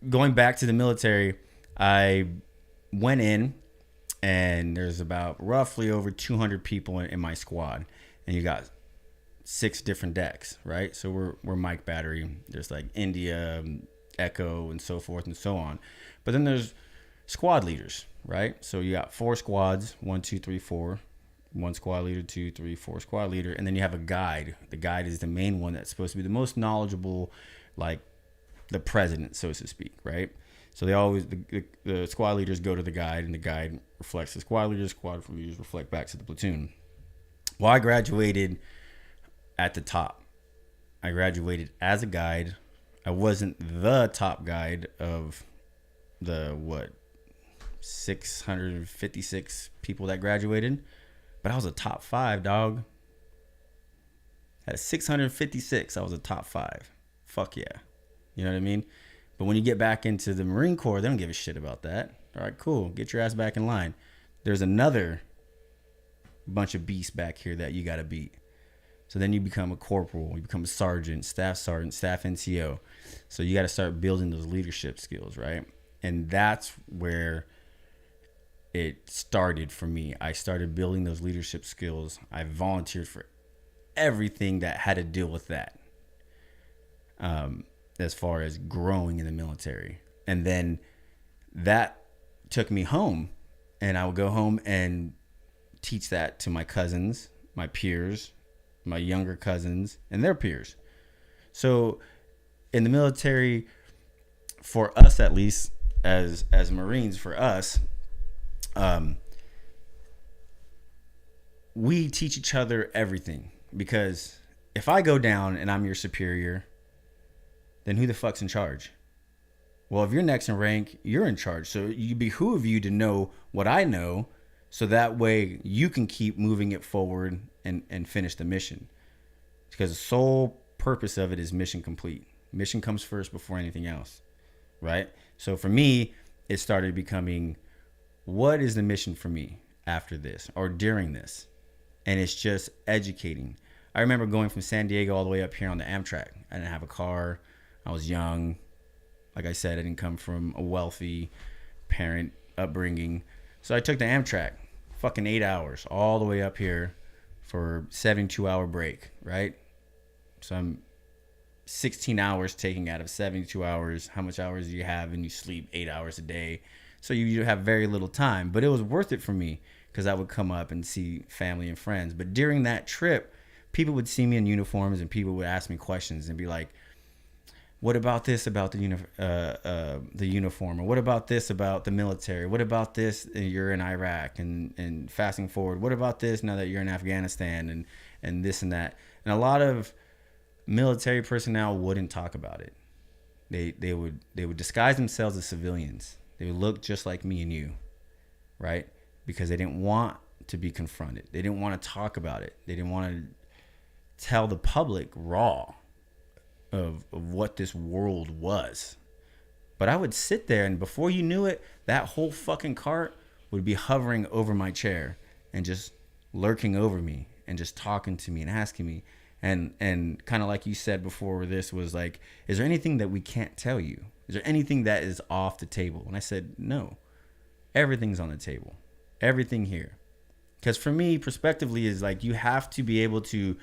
Going back to the military, I went in, and there's about roughly over 200 people in my squad, and you got 6 different decks, right? So we're Mike Battery. There's like India, Echo, and so forth and so on. But then there's squad leaders, right? So you got 4 squads, 1, 2, 3, 4. 1 squad leader, 2, 3, 4 squad leader, and then you have a guide. The guide is the main one that's supposed to be the most knowledgeable, like the president, so to speak, right? So they always the squad leaders go to the guide, and the guide reflects the squad leaders reflect back to the platoon. Well, I graduated at the top. I graduated as a guide. I wasn't the top guide of the 656 people that graduated, but I was a top 5, dog. At 656, I was a top 5. Fuck yeah. You know what I mean? But when you get back into the Marine Corps, they don't give a shit about that. All right, cool. Get your ass back in line. There's another bunch of beasts back here that you got to beat. So then you become a corporal, you become a sergeant, staff NCO. So you got to start building those leadership skills, right? And that's where it started for me. I started building those leadership skills. I volunteered for everything that had to deal with that, as far as growing in the military. And then that took me home, and I would go home and teach that to my cousins, my peers, my younger cousins, and their peers. So in the military, for us at least, as Marines, for us, we teach each other everything. Because if I go down and I'm your superior, then who the fuck's in charge? Well, if you're next in rank, you're in charge. So you behoove you to know what I know, so that way you can keep moving it forward and finish the mission. Because the sole purpose of it is mission complete. Mission comes first before anything else, right? So for me, it started becoming, what is the mission for me after this or during this? And it's just educating. I remember going from San Diego all the way up here on the Amtrak. I didn't have a car. I was young. Like I said, I didn't come from a wealthy parent upbringing. So I took the Amtrak, fucking 8 hours, all the way up here for 72-hour break, right? So I'm 16 hours taking out of 72 hours. How much hours do you have? And you sleep 8 hours a day. So you have very little time. But it was worth it for me, because I would come up and see family and friends. But during that trip, people would see me in uniforms, and people would ask me questions and be like, what about this about the uniform? Or what about this about the military? What about this? You're in Iraq, and fasting forward. What about this now that you're in Afghanistan, and this and that? And a lot of military personnel wouldn't talk about it. They would disguise themselves as civilians. They would look just like me and you, right? Because they didn't want to be confronted. They didn't want to talk about it. They didn't want to tell the public raw of what this world was. But I would sit there, and before you knew it, that whole fucking cart would be hovering over my chair and just lurking over me and just talking to me and asking me. And kind of like you said before, this was like, is there anything that we can't tell you? Is there anything that is off the table? And I said, no, everything's on the table. Everything here. Because for me, prospectively, is like, you have to be able to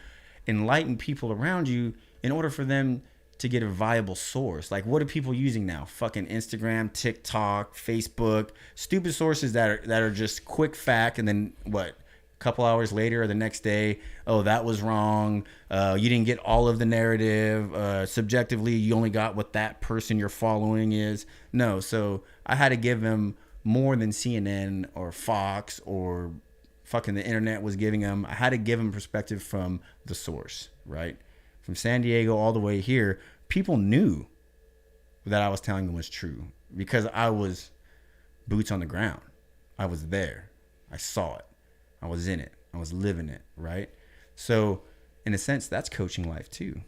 enlighten people around you in order for them to get a viable source. Like, what are people using now? Fucking Instagram, TikTok, Facebook, stupid sources that are just quick fact, and then what? A couple hours later or the next day, oh, that was wrong. You didn't get all of the narrative. Subjectively, you only got what that person you're following is. No, so I had to give them more than CNN or Fox or fucking the internet was giving them. I had to give them perspective from the source, right? From San Diego all the way here, people knew that I was telling them was true, because I was boots on the ground. I was there. I saw it. I was in it. I was living it, right? So in a sense, that's coaching life too,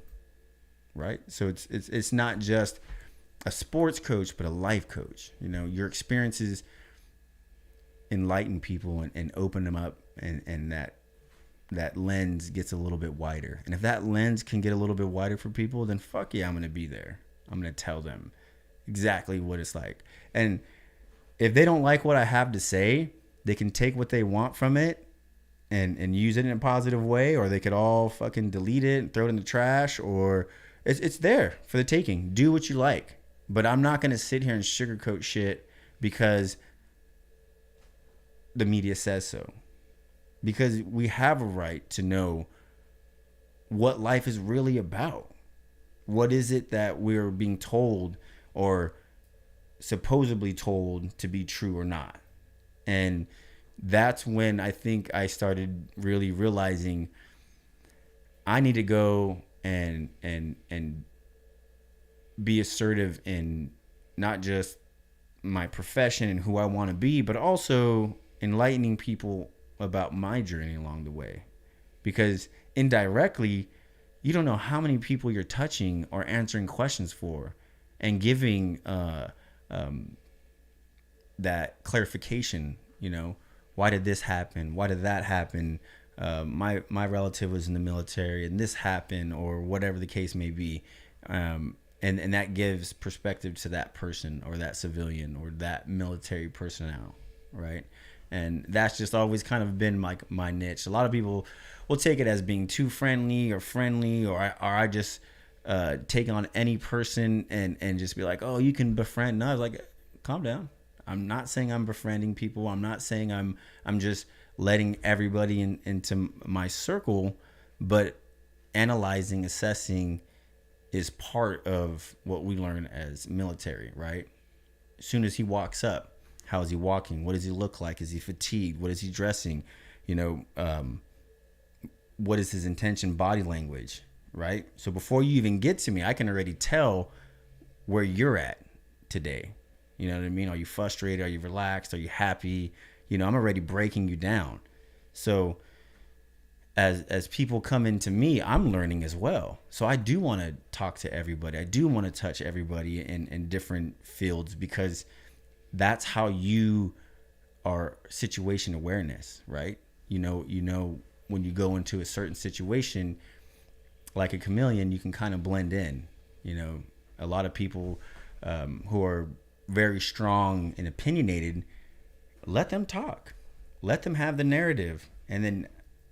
right? So it's not just a sports coach, but a life coach. You know, your experiences enlighten people and open them up, and that lens gets a little bit wider. And if that lens can get a little bit wider for people, then fuck yeah, I'm going to be there. I'm going to tell them exactly what it's like. And if they don't like what I have to say, they can take what they want from it and use it in a positive way, or they could all fucking delete it and throw it in the trash, or it's there for the taking. Do what you like. But I'm not going to sit here and sugarcoat shit because the media says so. Because we have a right to know what life is really about. What is it that we're being told or supposedly told to be true or not? And that's when I think I started really realizing I need to go and be assertive in not just my profession and who I want to be, but also enlightening people about my journey along the way. Because indirectly, you don't know how many people you're touching or answering questions for, and giving that clarification. You know, why did this happen? Why did that happen? My relative was in the military and this happened, or whatever the case may be. And that gives perspective to that person or that civilian or that military personnel, right? And that's just always kind of been my niche. A lot of people will take it as being too friendly, or I just take on any person and just be like, oh, you can befriend. No, I was like, calm down. I'm not saying I'm befriending people. I'm not saying I'm just letting everybody into my circle, but analyzing, assessing is part of what we learn as military, right? As soon as he walks up, how is he walking? What does he look like? Is he fatigued? What is he dressing? You know, what is his intention, body language, right? So before you even get to me, I can already tell where you're at today. You know what I mean? Are you frustrated? Are you relaxed? Are you happy? You know, I'm already breaking you down. So as people come into me, I'm learning as well. So I do want to talk to everybody. I do want to touch everybody in different fields, because that's how you are situation awareness, right? You know, when you go into a certain situation, like a chameleon, you can kind of blend in. You know, a lot of people who are very strong and opinionated, let them talk, let them have the narrative, and then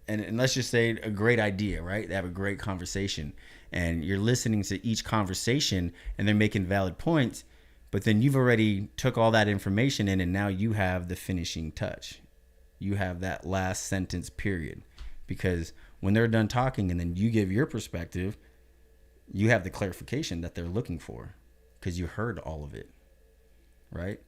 and let's just say a great idea, right? They have a great conversation, and you're listening to each conversation, and they're making valid points, but then you've already took all that information in, and now you have the finishing touch. You have that last sentence period, because when they're done talking and then you give your perspective, you have the clarification that they're looking for, because you heard all of it, right?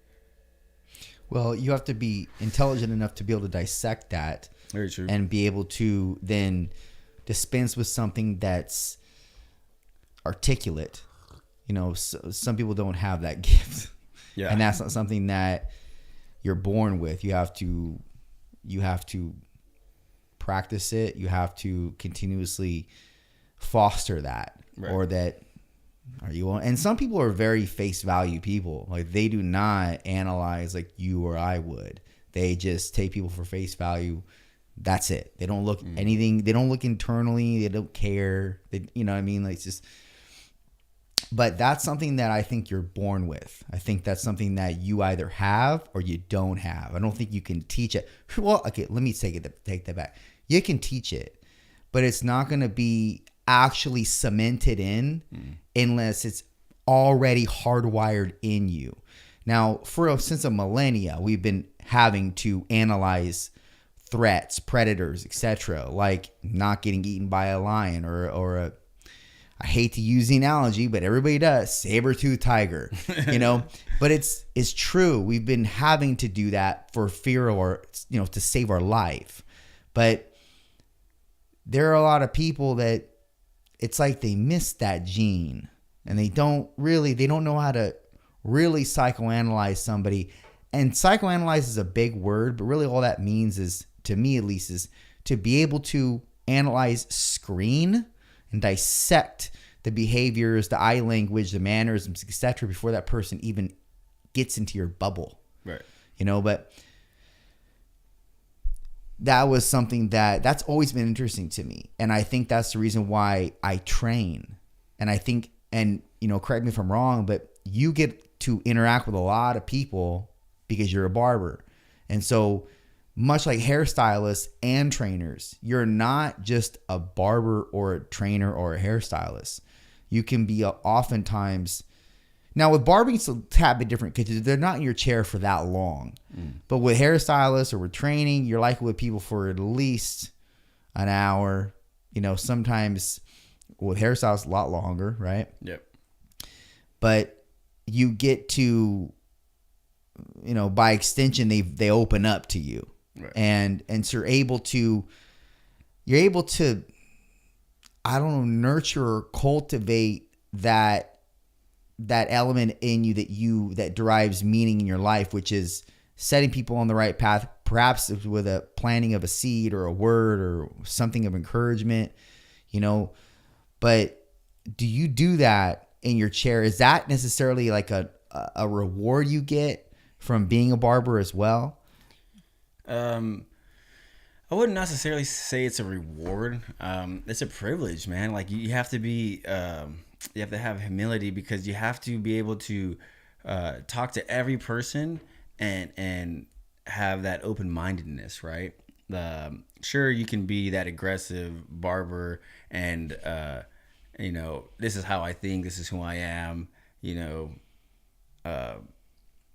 Well, you have to be intelligent enough to be able to dissect that. Very true. And be able to then dispense with something that's articulate. You know, some people don't have that gift. Yeah. And that's not something that you're born with. You have to practice it. You have to continuously foster that, right. Or that are you on? And some people are very face value people. Like, they do not analyze like you or I would. They just take people for face value. That's it. They don't look anything. They don't look internally. They don't care. You know what I mean? Like, it's just. But that's something that I think you're born with. I think that's something that you either have or you don't have. I don't think you can teach it. Well, okay, let me take that back. You can teach it, but it's not going to be actually cemented in unless it's already hardwired in you. Now, since a millennia, we've been having to analyze threats, predators, etc., like not getting eaten by a lion or a, I hate to use the analogy, but everybody does, saber-toothed tiger, you know, but it's true. We've been having to do that for fear or, you know, to save our life. But there are a lot of people that it's like they missed that gene. and they don't know how to really psychoanalyze somebody. And psychoanalyze is a big word, but really all that means is, to me at least, is to be able to analyze, screen, and dissect the behaviors, the eye language, the mannerisms, etc., before that person even gets into your bubble. Right. But that was something that's always been interesting to me. And I think that's the reason why I train. And I think, and correct me if I'm wrong, but you get to interact with a lot of people because you're a barber. And so much like hairstylists and trainers, you're not just a barber or a trainer or a hairstylist. You can be oftentimes, now with barbering it's a tad bit different because they're not in your chair for that long. But with hairstylists or with training, you're likely with people for at least an hour. Sometimes with hairstylists a lot longer, right? Yep. But you get to, by extension, they open up to you. Right. And so you're able to, I don't know, nurture or cultivate that element in you that derives meaning in your life, which is setting people on the right path, perhaps with a planting of a seed or a word or something of encouragement, but do you do that in your chair? Is that necessarily like a reward you get from being a barber as well? I wouldn't necessarily say it's a reward. It's a privilege, man. Like you have to be, you have to have humility because you have to be able to talk to every person and have that open-mindedness, right? Sure, you can be that aggressive barber and this is how I think, this is who I am,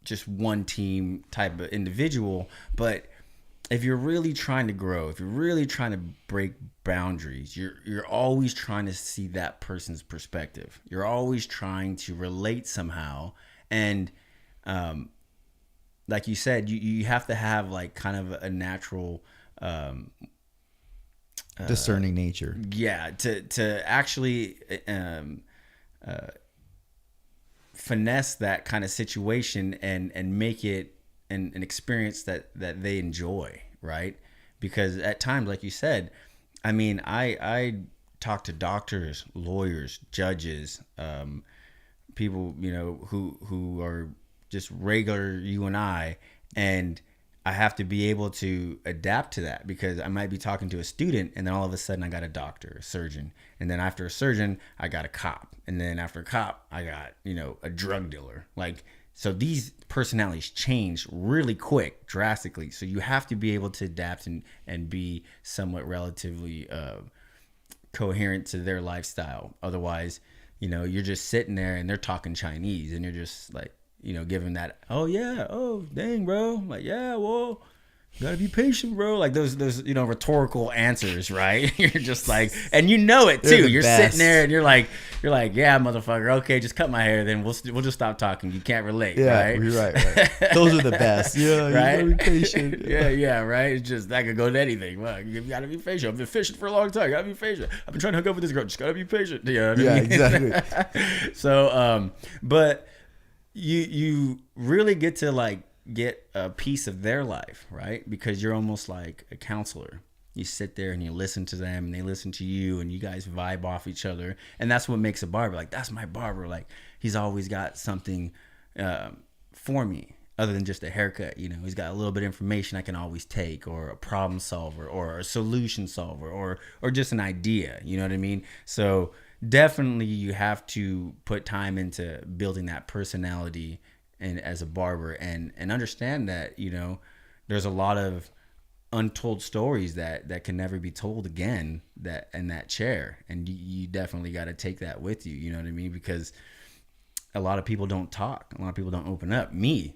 just one team type of individual. But if you're really trying to grow, if you're really trying to break boundaries, you're always trying to see that person's perspective. You're always trying to relate somehow. And like you said, you have to have like kind of a natural discerning nature. Yeah, to actually finesse that kind of situation and make it an experience that they enjoy, right? Because at times, like you said, I mean, I talk to doctors, lawyers, judges, people, who are just regular you and I have to be able to adapt to that because I might be talking to a student and then all of a sudden I got a doctor, a surgeon. And then after a surgeon, I got a cop. And then after a cop, I got, a drug dealer. Like, so these personalities change really quick, drastically. So you have to be able to adapt and be somewhat relatively coherent to their lifestyle. Otherwise, you're just sitting there and they're talking Chinese and you're just like, giving that, oh yeah, oh dang, bro, like, yeah, well, you gotta be patient, bro. Like those rhetorical answers, right? You're just like, and it too. You're best. Sitting there and you're like, yeah, motherfucker. Okay, just cut my hair. Then we'll just stop talking. You can't relate, yeah, right? You're right. Those are the best. Yeah, right? You gotta be patient. Yeah, right. It's just that could go to anything. Well, you gotta be patient. I've been fishing for a long time. You gotta be patient. I've been trying to hook up with this girl. Just gotta be patient. You know what I mean? Exactly. So, but you really get to get a piece of their life, right? Because you're almost like a counselor. You sit there and you listen to them and they listen to you and you guys vibe off each other. And that's what makes a barber. Like, that's my barber. Like, he's always got something for me other than just a haircut. He's got a little bit of information I can always take, or a problem solver, or a solution solver, or just an idea. You know what I mean? So definitely you have to put time into building that personality and as a barber and understand that, there's a lot of untold stories that can never be told again that in that chair. And you definitely got to take that with you. You know what I mean? Because a lot of people don't talk. A lot of people don't open up. Me,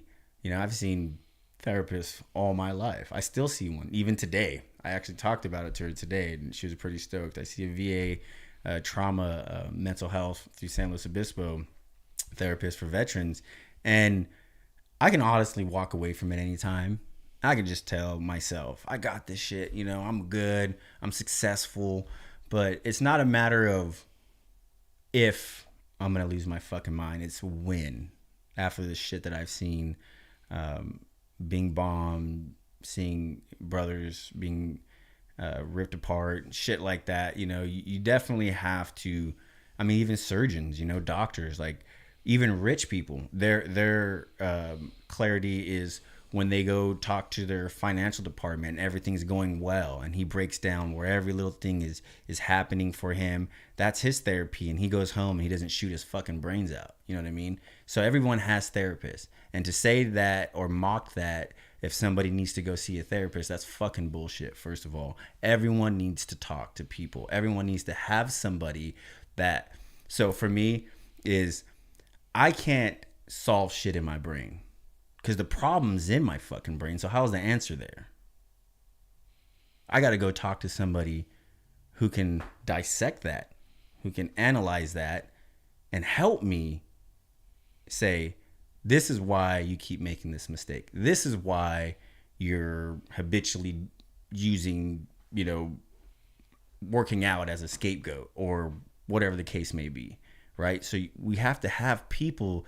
I've seen therapists all my life. I still see one even today. I actually talked about it to her today and she was pretty stoked. I see a VA trauma, mental health through San Luis Obispo therapist for veterans. And I can honestly walk away from it anytime. I can just tell myself, I got this shit, I'm good, I'm successful. But it's not a matter of if I'm going to lose my fucking mind. It's when, after the shit that I've seen, being bombed, seeing brothers being ripped apart, shit like that, you know, you definitely have to, I mean, even surgeons, you know, doctors, like even rich people, their clarity is when they go talk to their financial department and everything's going well, and he breaks down where every little thing is happening for him. That's his therapy, and he goes home and he doesn't shoot his fucking brains out. You know what I mean? So everyone has therapists, and to say that or mock that if somebody needs to go see a therapist, that's fucking bullshit. First of all, everyone needs to talk to people. Everyone needs to have somebody that. So for me is, I can't solve shit in my brain because the problem's in my fucking brain. So how's the answer there? I got to go talk to somebody who can dissect that, who can analyze that, and help me say, this is why you keep making this mistake. This is why you're habitually using, you know, working out as a scapegoat or whatever the case may be, right? So we have to have people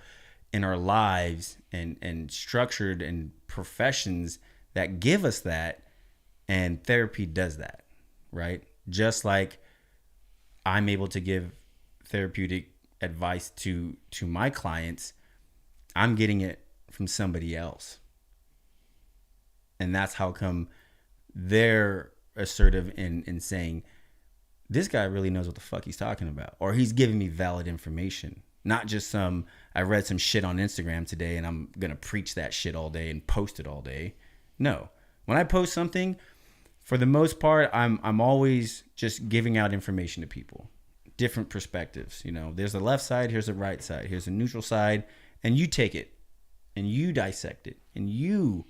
in our lives and structured and professions that give us that, and therapy does that, right? Just like I'm able to give therapeutic advice to my clients, I'm getting it from somebody else. And that's how come they're assertive in saying, this guy really knows what the fuck he's talking about. Or he's giving me valid information. Not just I read some shit on Instagram today and I'm going to preach that shit all day and post it all day. No. When I post something, for the most part, I'm always just giving out information to people. Different perspectives. You know, there's a left side, here's a right side, here's a neutral side. And you take it and you dissect it. And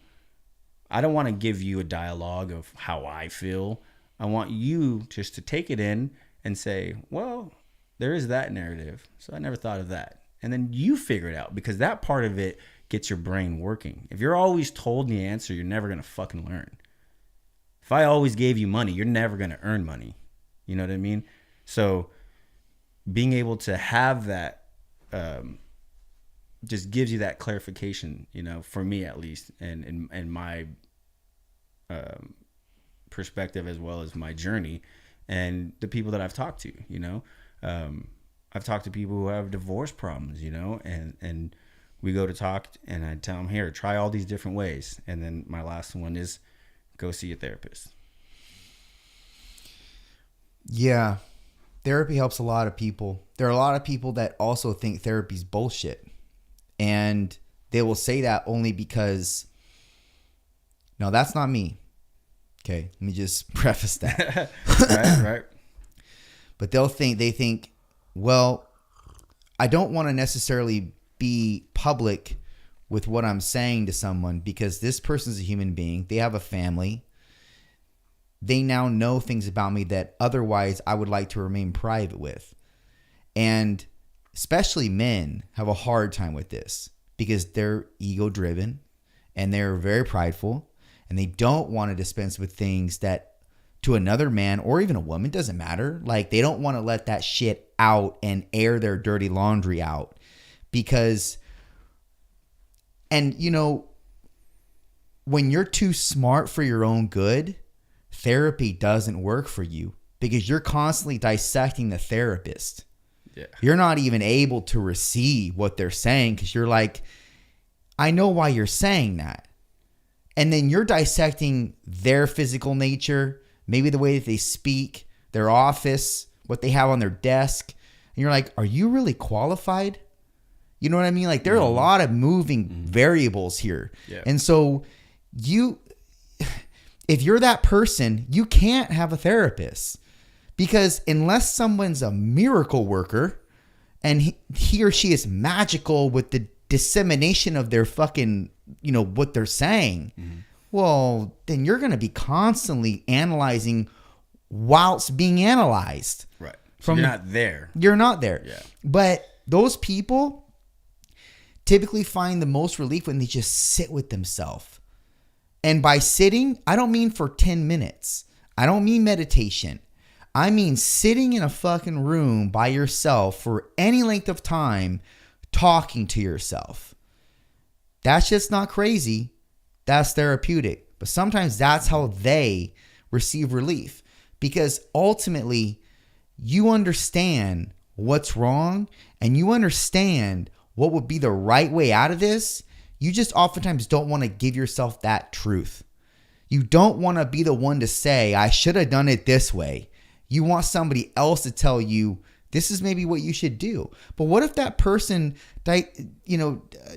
I don't want to give you a dialogue of how I feel. I want you just to take it in and say, well, there is that narrative. So I never thought of that. And then you figure it out, because that part of it gets your brain working. If you're always told the answer, you're never going to fucking learn. If I always gave you money, you're never going to earn money. You know what I mean? So being able to have that, just gives you that clarification, you know, for me at least, and my perspective, as well as my journey and the people that I've talked to, you know. I've talked to people who have divorce problems, you know, and we go to talk and I tell them, here, try all these different ways. And then my last one is go see a therapist. Yeah. Therapy helps a lot of people. There are a lot of people that also think therapy's bullshit. And they will say that only because, no, that's not me. Okay, let me just preface that. Right. But they think, well, I don't want to necessarily be public with what I'm saying to someone because this person's a human being. They have a family. They now know things about me that otherwise I would like to remain private with. And especially men have a hard time with this because they're ego driven and they're very prideful and they don't want to dispense with things that to another man or even a woman, doesn't matter. Like they don't want to let that shit out and air their dirty laundry out because, and you know, when you're too smart for your own good, therapy doesn't work for you because you're constantly dissecting the therapist. Yeah. You're not even able to receive what they're saying because you're like, I know why you're saying that. And then you're dissecting their physical nature, maybe the way that they speak, their office, what they have on their desk. And you're like, are you really qualified? You know what I mean? Like there are a lot of moving variables here. Yeah. And so if you're that person, you can't have a therapist. Because unless someone's a miracle worker and he or she is magical with the dissemination of their fucking, you know, what they're saying, well, then you're going to be constantly analyzing whilst being analyzed. Right. So you're not there. You're not there. Yeah. But those people typically find the most relief when they just sit with themselves. And by sitting, I don't mean for 10 minutes. I don't mean meditation. I mean sitting in a fucking room by yourself for any length of time talking to yourself. That's just not crazy. That's therapeutic. But sometimes that's how they receive relief, because ultimately you understand what's wrong and you understand what would be the right way out of this. You just oftentimes don't want to give yourself that truth. You don't want to be the one to say, I should have done it this way. You want somebody else to tell you, this is maybe what you should do. But what if that person,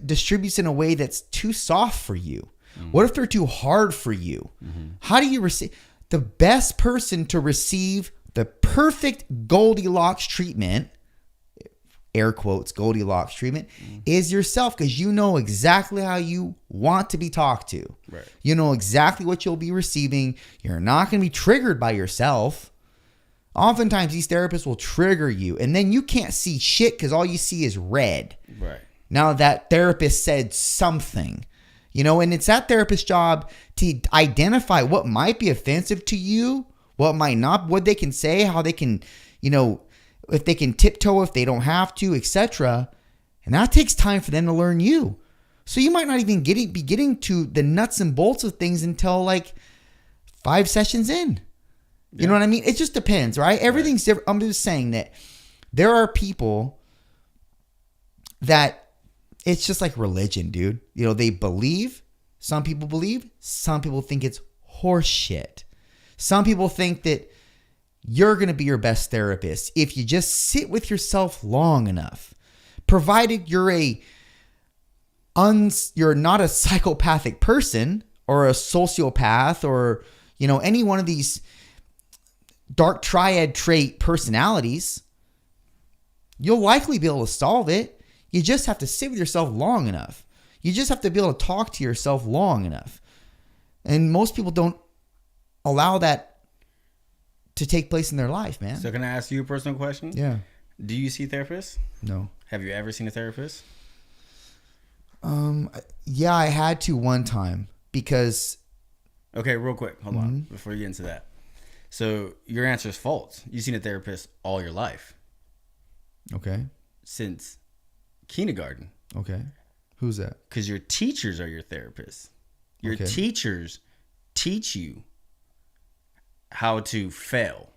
distributes in a way that's too soft for you? Mm-hmm. What if they're too hard for you? Mm-hmm. How do you receive? The best person to receive the perfect Goldilocks treatment, air quotes, Goldilocks treatment, is yourself, because you know exactly how you want to be talked to. Right. You know exactly what you'll be receiving. You're not going to be triggered by yourself. Oftentimes, these therapists will trigger you, and then you can't see shit because all you see is red. Right. Now that therapist said something, and it's that therapist's job to identify what might be offensive to you, what might not, what they can say, how they can, if they can tiptoe, if they don't have to, etc. And that takes time for them to learn you. So you might not even be getting to the nuts and bolts of things until like 5 sessions in. You know what I mean? It just depends, right? Everything's different. I'm just saying that there are people that it's just like religion, dude. They believe. Some people believe. Some people think it's horse shit. Some people think that you're going to be your best therapist if you just sit with yourself long enough, provided you're not a psychopathic person or a sociopath or, any one of these dark triad trait personalities. You'll likely be able to solve it. You just have to sit with yourself long enough. You just have to be able to talk to yourself long enough. And most people don't allow that to take place in their life, man. So can I ask you a personal question? Yeah. Do you see therapists? No. Have you ever seen a therapist? Yeah, I had to one time because... Okay, real quick. Hold on before you get into that. So your answer is false. You've seen a therapist all your life. Okay. Since kindergarten. Okay. Who's that? Because your teachers are your therapists. Your teachers teach you how to fail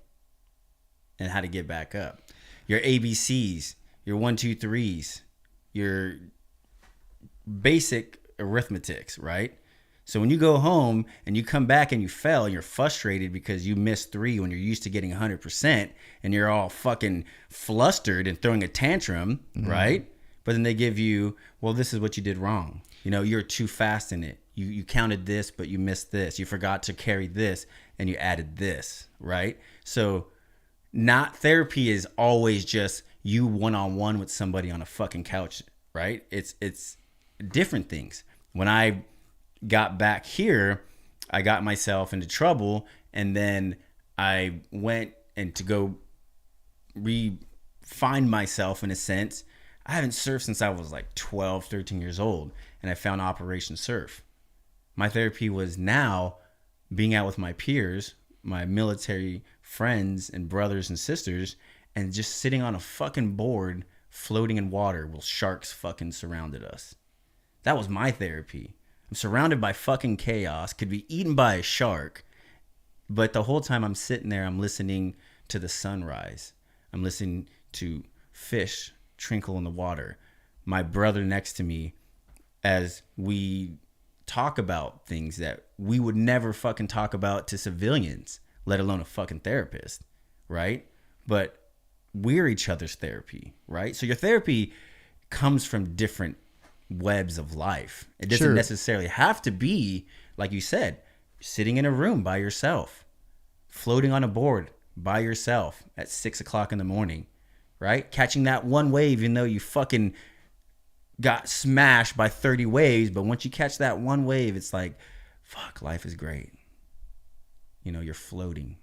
and how to get back up. Your ABCs, your 1, 2, 3s, your basic arithmetics, right? So when you go home and you come back and you fail and you're frustrated because you missed 3 when you're used to getting 100% and you're all fucking flustered and throwing a tantrum, right? But then they give you, well, this is what you did wrong. You're too fast in it. You counted this, but you missed this. You forgot to carry this and you added this, right? So not therapy is always just you one-on-one with somebody on a fucking couch, right? It's different things. When I got back here, I got myself into trouble, and then I went and to go find myself in a sense. I haven't surfed since I was like 12, 13 years old, and I found Operation Surf. My therapy was now being out with my peers, my military friends and brothers and sisters, and just sitting on a fucking board floating in water while sharks fucking surrounded us. That was my therapy. I'm surrounded by fucking chaos, could be eaten by a shark, but the whole time I'm sitting there, I'm listening to the sunrise. I'm listening to fish trinkle in the water. My brother next to me, as we talk about things that we would never fucking talk about to civilians, let alone a fucking therapist, right? But we're each other's therapy, right? So your therapy comes from different webs of life. It doesn't necessarily have to be, like you said, sitting in a room by yourself, floating on a board by yourself at 6 o'clock in the morning, right? Catching that one wave, even though you fucking got smashed by 30 waves. But once you catch that one wave, it's like, fuck, life is great. You're floating.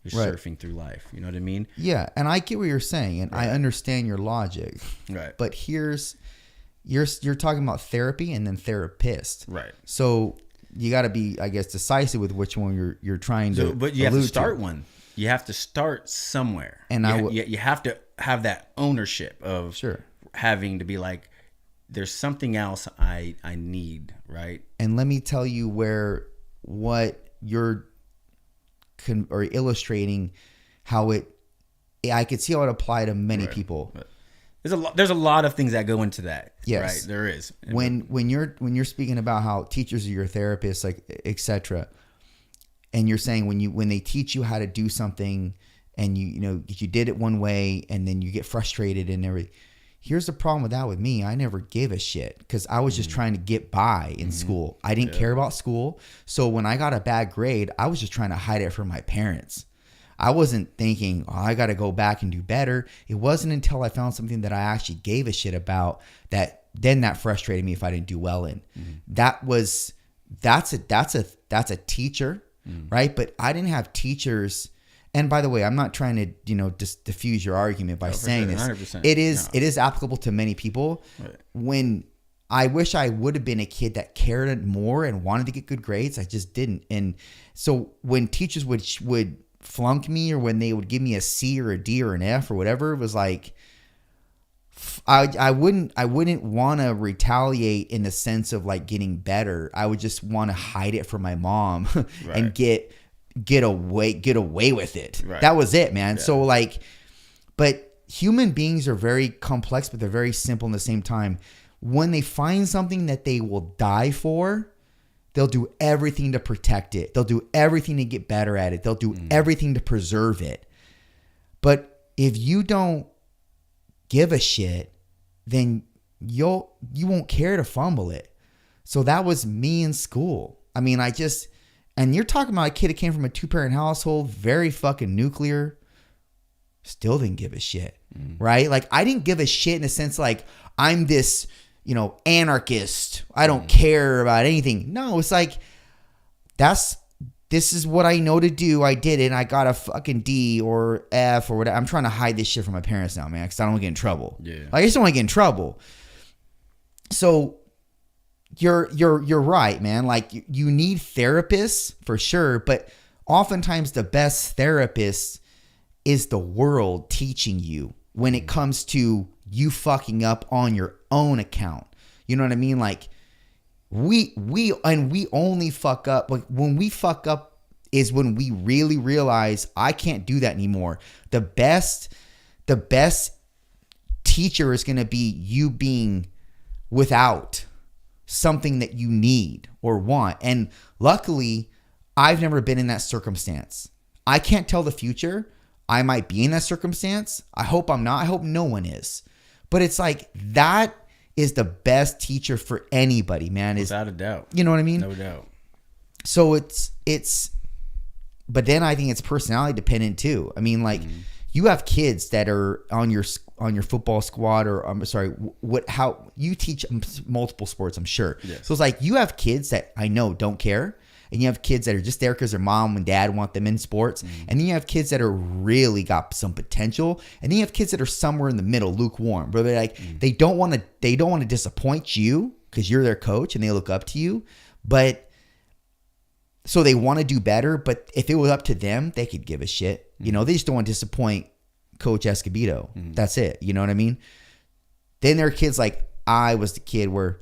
You're surfing through life. You know what I mean? Yeah. And I get what you're saying. And I understand your logic. Right. But you're talking about therapy and then therapist. Right. So you got to be, I guess, decisive with which one you're trying to. But you have to start one. you have to start somewhere. And you have to have that ownership of Sure. having to be like, there's something else I need, right? And let me tell you what you're or illustrating how I could see how it apply to many people. There's a lot of things that go into that. Yes. Right? There is. When you're speaking about how teachers are your therapists, like etc., and you're saying when they teach you how to do something and you did it one way and then you get frustrated and everything. Here's the problem with that with me. I never gave a shit because I was just trying to get by in school. I didn't care about school. So when I got a bad grade, I was just trying to hide it from my parents. I wasn't thinking, oh, I got to go back and do better. It wasn't until I found something that I actually gave a shit about that frustrated me if I didn't do well in. That's a teacher, right? But I didn't have teachers. And by the way, I'm not trying to, just diffuse your argument by saying this. 100%. It is applicable to many people. Right. When I wish I would have been a kid that cared more and wanted to get good grades, I just didn't. And so when teachers would flunk me or when they would give me a C or a D or an F or whatever, it was like I wouldn't want to retaliate in the sense of like getting better. I would just want to hide it from my mom and get away with it. Right. That was it, man. Yeah. So like, but human beings are very complex, but they're very simple in the same time. When they find something that they will die for, they'll do everything to protect it. They'll do everything to get better at it. They'll do everything to preserve it. But if you don't give a shit, then you won't care to fumble it. So that was me in school. I mean, and you're talking about a kid that came from a 2-parent household, very fucking nuclear, still didn't give a shit, right? Like, I didn't give a shit in a sense like I'm this, anarchist. I don't care about anything. No, it's like, this is what I know to do. I did it, and I got a fucking D or F or whatever. I'm trying to hide this shit from my parents now, man, because I don't want to get in trouble. Yeah. Like, I just don't want to get in trouble. So you're right, man. Like, you need therapists for sure, but oftentimes the best therapist is the world teaching you when it comes to you fucking up on your own account. You know what I mean? Like, we only fuck up. Like, when we fuck up is when we really realize I can't do that anymore. The best teacher is going to be you being without something that you need or want. And luckily, I've never been in that circumstance. I can't tell the future. I might be in that circumstance. I hope I'm not. I hope no one is. But it's like, that is the best teacher for anybody, man. Without a doubt. You know what I mean? No doubt. So but then I think it's personality dependent too. I mean, like, you have kids that are on your football squad, or how you teach multiple sports, I'm sure. Yes. So it's like, you have kids that I know don't care, and you have kids that are just there because their mom and dad want them in sports, and then you have kids that are really got some potential, and then you have kids that are somewhere in the middle, lukewarm, where they're like they don't want to disappoint you because you're their coach and they look up to you, but so they want to do better. But if it was up to them, they could give a shit. They just don't want to disappoint Coach Escobedo. That's it. You know what I mean? Then there are kids like I was the kid where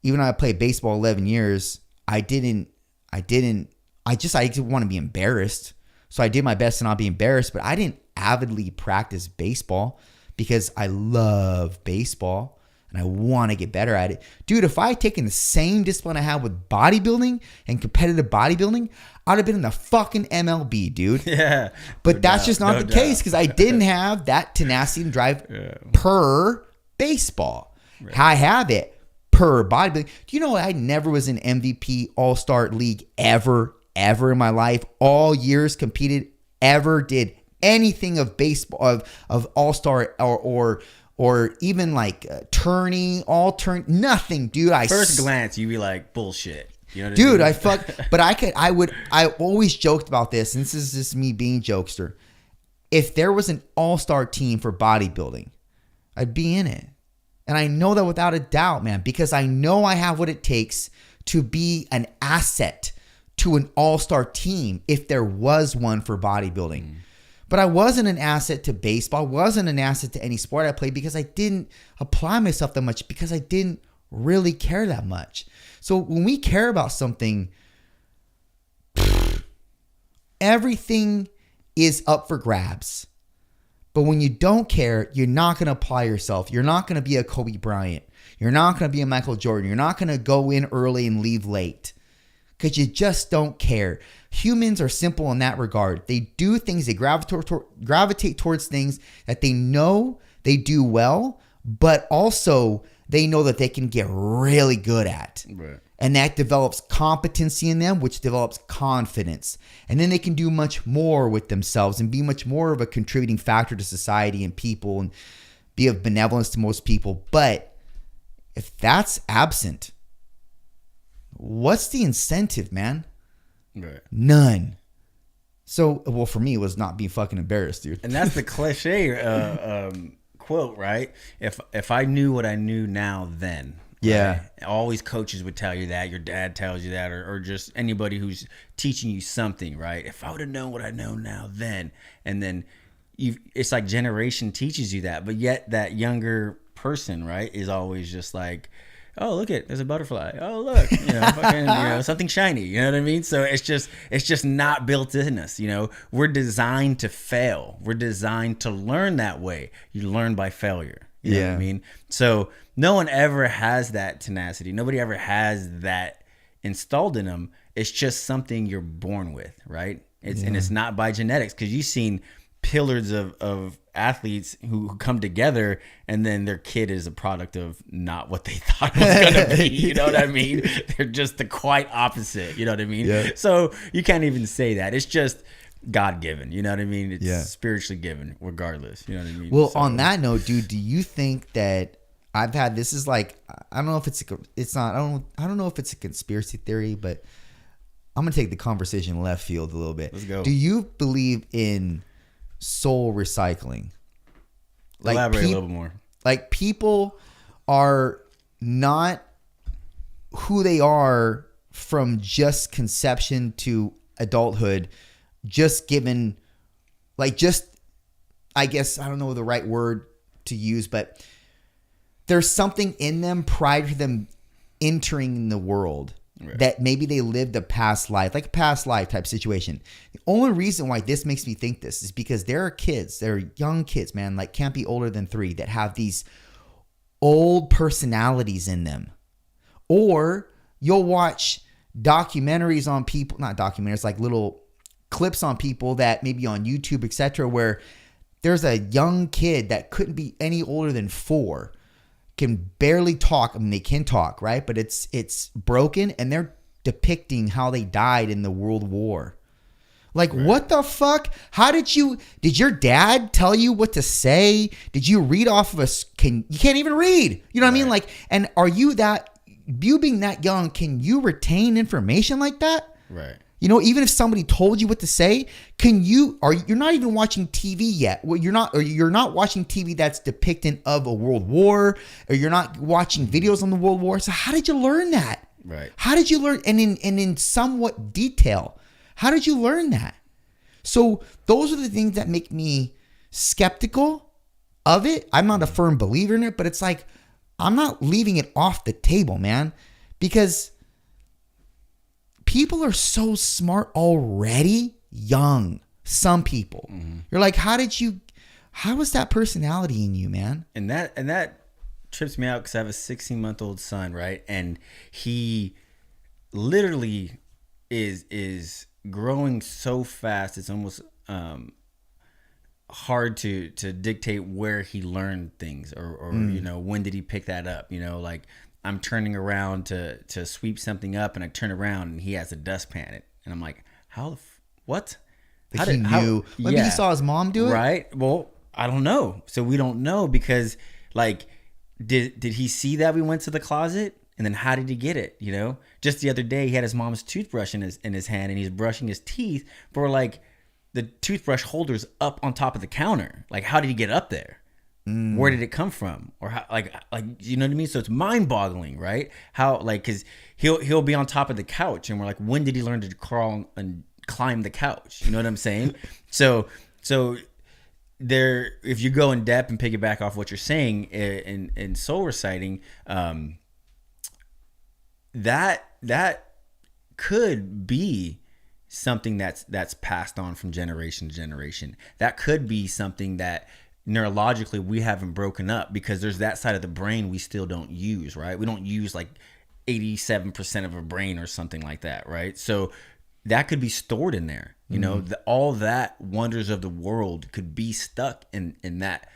even though I played baseball 11 years, I didn't want to be embarrassed. So I did my best to not be embarrassed, but I didn't avidly practice baseball because I love baseball and I want to get better at it. Dude, if I had taken the same discipline I had with bodybuilding and competitive bodybuilding, I'd have been in the fucking MLB, dude. Yeah. But that's just not the case because I didn't have that tenacity and drive per baseball. Right. I have it per bodybuilding. Do you know I never was an MVP All-Star League ever in my life? All years competed, ever did anything of baseball, of All-Star or even like turning, nothing, dude. First glance, you'd be like, bullshit. You know what dude, I mean? But I always joked about this, and this is just me being jokester. If there was an all-star team for bodybuilding, I'd be in it. And I know that without a doubt, man, because I know I have what it takes to be an asset to an all-star team if there was one for bodybuilding. But I wasn't an asset to baseball, wasn't an asset to any sport I played because I didn't apply myself that much because I didn't really care that much. So when we care about something, everything is up for grabs. But when you don't care, you're not going to apply yourself. You're not going to be a Kobe Bryant. You're not going to be a Michael Jordan. You're not going to go in early and leave late because you just don't care. Humans are simple in that regard. They do things, they gravitate towards things that they know they do well, but also they know that they can get really good at. Right. And that develops competency in them, which develops confidence. And then they can do much more with themselves and be much more of a contributing factor to society and people and be of benevolence to most people. But if that's absent, what's the incentive, man? Right. None. So, well, for me, it was not being fucking embarrassed, dude. And that's the cliche quote, right? If I knew what I knew now then. Yeah. Right? Always coaches would tell you that. Your dad tells you that, or just anybody who's teaching you something, right? If I would have known what I know now then. And then it's like generation teaches you that. But yet that younger person, right, is always just like, oh, look it, there's a butterfly. Oh, look, fucking, something shiny. You know what I mean? So it's just not built in us. We're designed to fail. We're designed to learn that way. You learn by failure. You know what I mean? So no one ever has that tenacity. Nobody ever has that installed in them. It's just something you're born with, right? And it's not by genetics, because you've seen pillars of athletes who come together and then their kid is a product of not what they thought it was going to be. You know what I mean? They're just the quite opposite. You know what I mean? Yeah. So you can't even say that. It's just God-given. You know what I mean? It's spiritually given regardless. You know what I mean? Well, so, on that note, dude, do you think that this is like, I don't know if I don't know if it's a conspiracy theory, but I'm going to take the conversation left field a little bit. Let's go. Do you believe in soul recycling? Like elaborate a little bit more. Like, people are not who they are from just conception to adulthood, just given, like, just, I guess, I don't know the right word to use, but there's something in them prior to them entering the world. Right. That maybe they lived a past life, like a past life type situation. The only reason why this makes me think this is because there are kids, there are young kids, man, like can't be older than 3, that have these old personalities in them. Or you'll watch documentaries on people, not documentaries, like little clips on people that maybe on YouTube, etc., where there's a young kid that couldn't be any older than 4, can barely talk. I mean, they can talk, right? But it's broken, and they're depicting how they died in the World War. Like, right. What the fuck? Did your dad tell you what to say? Did you read off of you can't even read. You know what I mean? Like, and you being that young, can you retain information like that? Right. Even if somebody told you what to say, you're not even watching TV yet. Well, you're not watching TV that's depictant of a world war, or you're not watching videos on the World War. So how did you learn that? Right. How did you learn, and in somewhat detail, how did you learn that? So those are the things that make me skeptical of it. I'm not a firm believer in it, but it's like, I'm not leaving it off the table, man, because people are so smart already, young. Some people. Mm-hmm. You're like, how was that personality in you, man? And that trips me out, because I have a 16-month-old son, right? And he literally is growing so fast. It's almost hard to dictate where he learned things, or when did he pick that up? Like, I'm turning around to sweep something up, and I turn around and he has a dustpan. And I'm like, what? Like, he knew. Maybe he saw his mom do it? Right. Well, I don't know. So we don't know, because, like, did he see that we went to the closet? And then how did he get it? Just the other day, he had his mom's toothbrush in his hand, and he's brushing his teeth, but like, the toothbrush holder's up on top of the counter. Like, how did he get up there? Where did it come from? Or how, like, you know what I mean? So it's mind boggling, right? How, like, cause he'll be on top of the couch and we're like, when did he learn to crawl and climb the couch? You know what I'm saying? So there, if you go in depth and piggyback off what you're saying in soul reciting, that could be something that's passed on from generation to generation. That could be something that neurologically we haven't broken up, because there's that side of the brain we still don't use, right? We don't use like 87% of a brain or something like that, right? So that could be stored in there. You know, all that wonders of the world could be stuck in that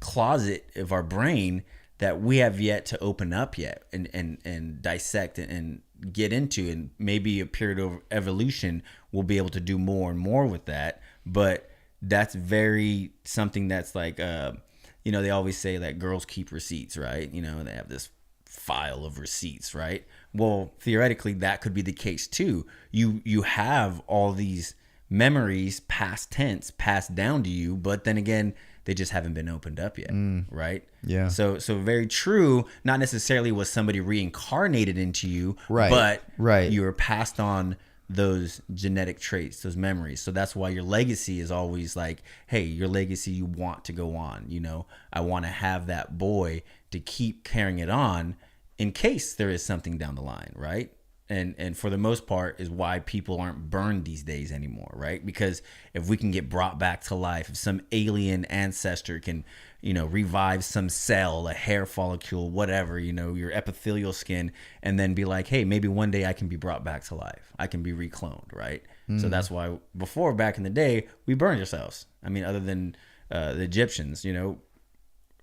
closet of our brain that we have yet to open up yet and dissect and get into. And maybe a period of evolution we'll be able to do more and more with that. But that's very something that's like, you know, they always say that girls keep receipts, right? You know, they have this file of receipts, right? Well, theoretically, that could be the case too. You have all these memories, past tense, passed down to you, but then again, they just haven't been opened up yet, right? Yeah. So very true. Not necessarily was somebody reincarnated into you, right? But you were passed on those genetic traits, those memories. So that's why your legacy is always like, hey, your legacy, you want to go on. You know, I want to have that boy to keep carrying it on in case there is something down the line, right? And for the most part is why people aren't burned these days anymore, right? Because if we can get brought back to life, if some alien ancestor can, you know, revive some cell, a hair follicle, whatever, you know, your epithelial skin, and then be like, hey, maybe one day I can be brought back to life. I can be recloned, right? So that's why before, back in the day, we burned ourselves. I mean, other than the Egyptians, you know,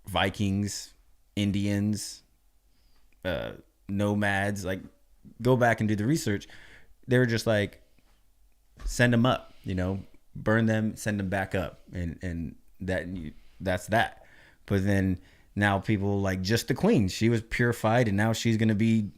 Vikings, Indians, nomads, like, go back and do the research. They were just like, send them up, you know, burn them, send them back up, and that's that. But then now people like just the queen, she was purified, and now she's gonna be,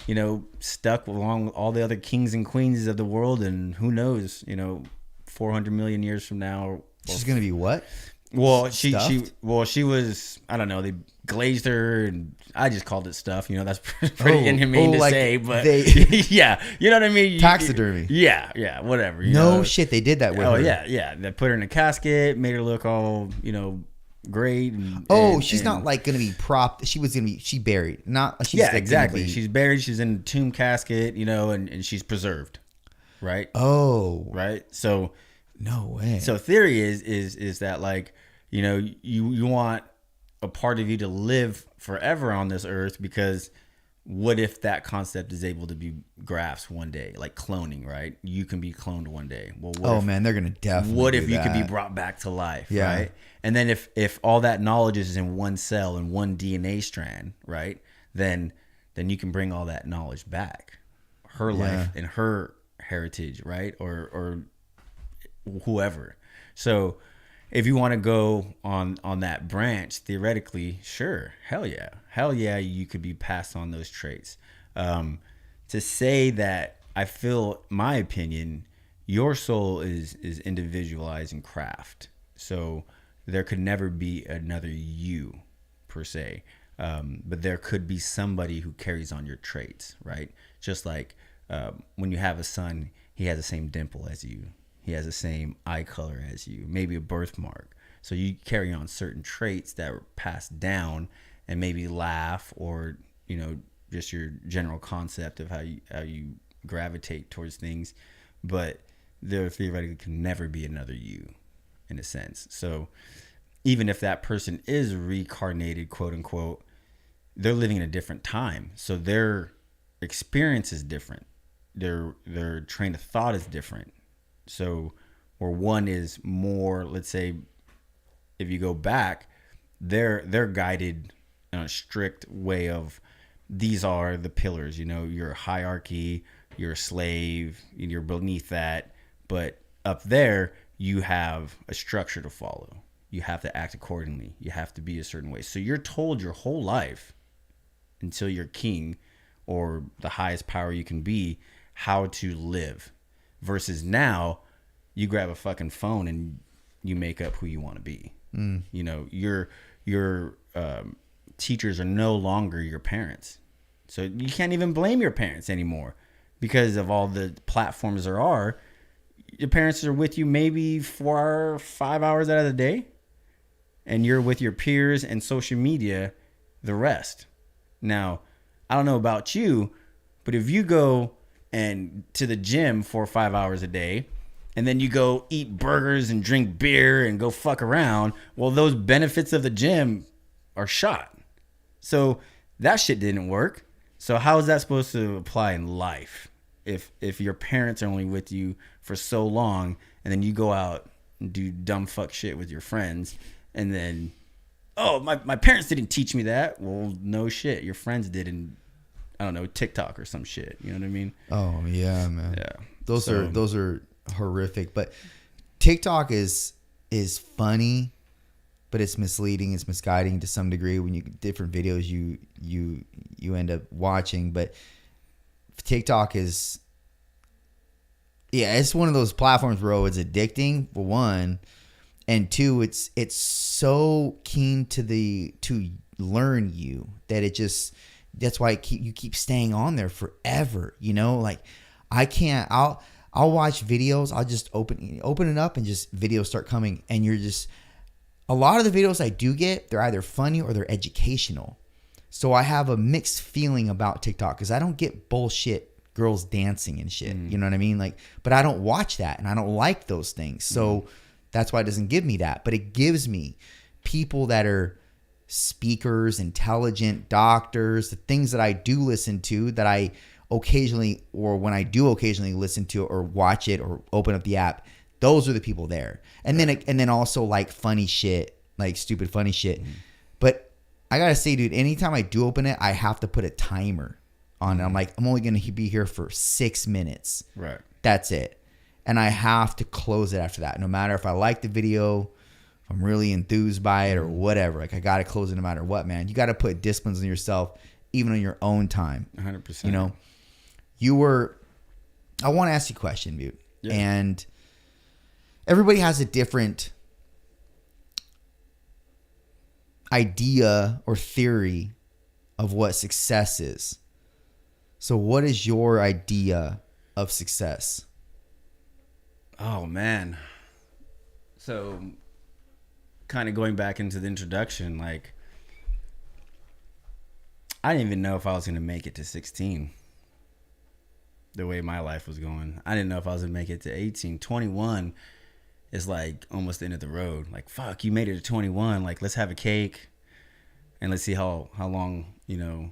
you know, stuck along with all the other kings and queens of the world, and who knows, you know, 400 million years from now, She's gonna be what? Well, she was, I don't know, they glazed her, and I just called it stuff. You know, that's pretty inhumane to say, but yeah, you know what I mean? Taxidermy. Yeah, whatever. No shit, they did that with her. Oh, yeah. They put her in a casket, made her look all, you know, great. She's not like going to be propped. She buried. Not, she's exactly. She's buried. She's in a tomb casket, you know, and she's preserved. Right? Oh. Right? So. No way. So theory is that, like, you know, you want a part of you to live forever on this earth, because what if that concept is able to be grasped one day, like cloning, right? You can be cloned one day. Well, man, they're gonna definitely. What if you could be brought back to life, yeah. Right? And then if all that knowledge is in one cell and one DNA strand, right? Then you can bring all that knowledge back, her life and her heritage, right? Or whoever. So if you want to go on that branch, theoretically, sure, hell yeah, you could be passed on those traits. To say that, I feel, my opinion, your soul is individualized and craft. So there could never be another you per se, but there could be somebody who carries on your traits, right? Just like when you have a son, he has the same dimple as you. He has the same eye color as you, maybe a birthmark. So you carry on certain traits that were passed down, and maybe laugh, or, you know, just your general concept of how you gravitate towards things. But there theoretically can never be another you, in a sense. So even if that person is reincarnated, quote unquote, they're living in a different time. So their experience is different. Their train of thought is different. So, where one is more, let's say, if you go back, they're guided in a strict way of, these are the pillars, you know, your hierarchy, you're a slave, you're beneath that. But up there, you have a structure to follow. You have to act accordingly. You have to be a certain way. So you're told your whole life, until you're king or the highest power you can be, how to live. Versus now, you grab a fucking phone and you make up who you want to be. You know, your teachers are no longer your parents. So you can't even blame your parents anymore because of all the platforms there are. Your parents are with you maybe 4 or 5 hours out of the day, and you're with your peers and social media the rest. Now, I don't know about you, but if you go and to the gym 4 or 5 hours a day, and then you go eat burgers and drink beer and go fuck around, well, those benefits of the gym are shot. So that shit didn't work. So how is that supposed to apply in life? If your parents are only with you for so long, and then you go out and do dumb fuck shit with your friends, and then, oh, my parents didn't teach me that. Well, no shit. Your friends did in, I don't know, TikTok or some shit. You know what I mean? Oh yeah, man. Yeah. Those are horrific. But TikTok is funny, but it's misleading. It's misguiding to some degree when you different videos you end up watching. But TikTok is, it's one of those platforms, bro. It's addicting for one, and two, it's so keen to learn you that it just, that's why you keep staying on there forever. You know, like I'll watch videos. I'll just open it up and just videos start coming, and you're just, a lot of the videos I do get, they're either funny or they're educational. So I have a mixed feeling about TikTok because I don't get bullshit girls dancing and shit. You know what I mean? Like, but I don't watch that and I don't like those things. So that's why it doesn't give me that. But it gives me people that are speakers, intelligent doctors, the things that I do listen to that I occasionally, or when I do occasionally listen to it or watch it or open up the app, those are the people there. And then also like funny shit, like stupid funny shit. But I gotta say, dude, anytime I do open it, I have to put a timer on it. I'm like, I'm only gonna be here for 6 minutes. Right. That's it. And I have to close it after that. No matter if I like the video, if I'm really enthused by it or whatever. Like, I gotta close it no matter what, man. You gotta put disciplines on yourself, even on your own time. 100%. You know, I want to ask you a question, dude. Yeah. And everybody has a different idea or theory of what success is. So what is your idea of success? Oh, man. So kind of going back into the introduction, like, I didn't even know if I was going to make it to 16 the way my life was going. I didn't know if I was going to make it to 18. 21 is like almost the end of the road. Like, fuck, you made it to 21. Like, let's have a cake and let's see how long, you know,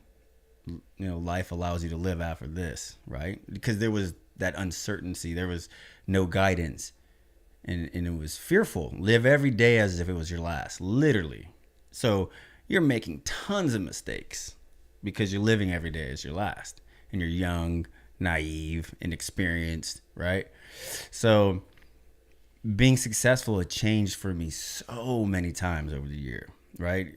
life allows you to live after this, right? Because there was that uncertainty. There was no guidance. And it was fearful. Live every day as if it was your last, literally. So you're making tons of mistakes because you're living every day as your last. And you're young, naive, inexperienced, right? So being successful had changed for me so many times over the year, right?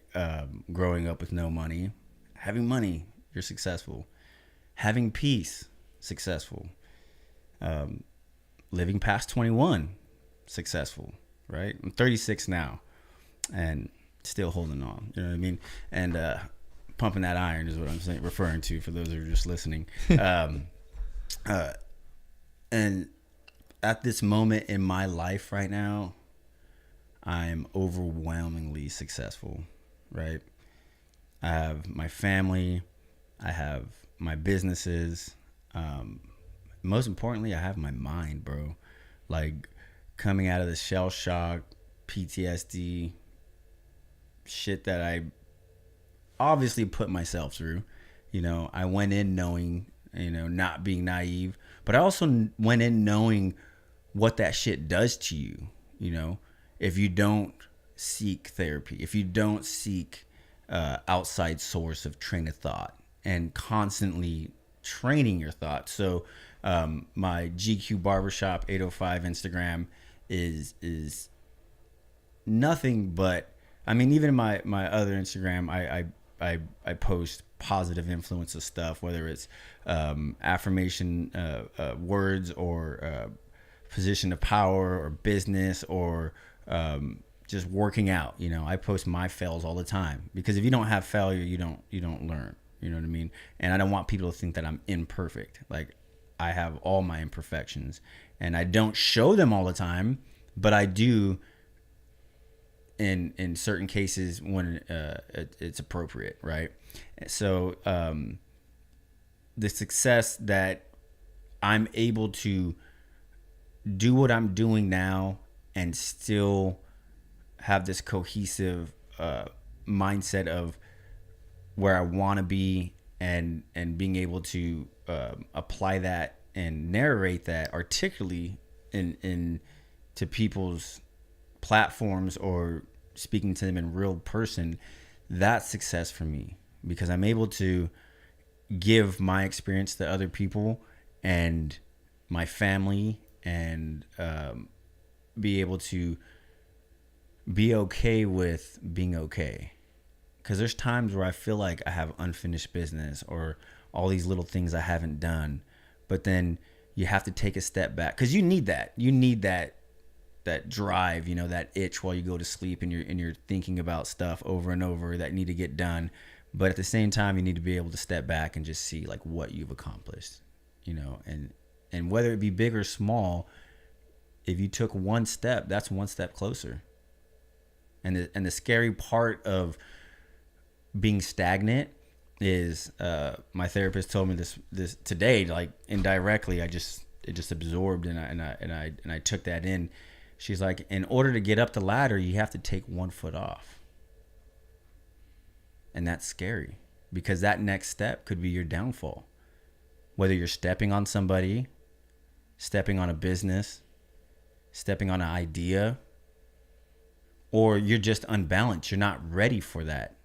Growing up with no money. Having money, you're successful. Having peace, successful. Living past 21, successful, right? I'm 36 now and still holding on, you know what I mean? And pumping that iron is what I'm saying, referring to for those who are just listening. And at this moment in my life right now, I'm overwhelmingly successful, right? I have my family, I have my businesses. Most importantly, I have my mind, bro. Like, coming out of the shell shock, PTSD, shit that I obviously put myself through. You know, I went in knowing, not being naive, but I also went in knowing what that shit does to you. You know, if you don't seek therapy, if you don't seek outside source of train of thought and constantly training your thoughts. So my GQ Barbershop 805 Instagram is nothing but, I mean, even my other Instagram, I post positive influence of stuff, whether it's affirmation words or position of power or business or just working out. You know, I post my fails all the time, because if you don't have failure, you don't learn. You know what I mean? And I don't want people to think that I'm imperfect. Like, I have all my imperfections, and I don't show them all the time, but I do in certain cases when it's appropriate, right? So the success that I'm able to do what I'm doing now and still have this cohesive mindset of where I want to be, and being able to apply that and narrate that articulately in to people's platforms, or speaking to them in real person, that's success for me, because I'm able to give my experience to other people and my family, and be able to be okay with being okay. Because there's times where I feel like I have unfinished business, or all these little things I haven't done, but then you have to take a step back, because you need that drive, you know, that itch while you go to sleep, and you're thinking about stuff over and over that need to get done. But at the same time, you need to be able to step back and just see like what you've accomplished, you know, and whether it be big or small, if you took one step, that's one step closer. And the scary part of being stagnant is, my therapist told me this today, like indirectly, it just absorbed, and I took that in. She's like, in order to get up the ladder, you have to take one foot off. And that's scary, because that next step could be your downfall. Whether you're stepping on somebody, stepping on a business, stepping on an idea, or you're just unbalanced. You're not ready for that.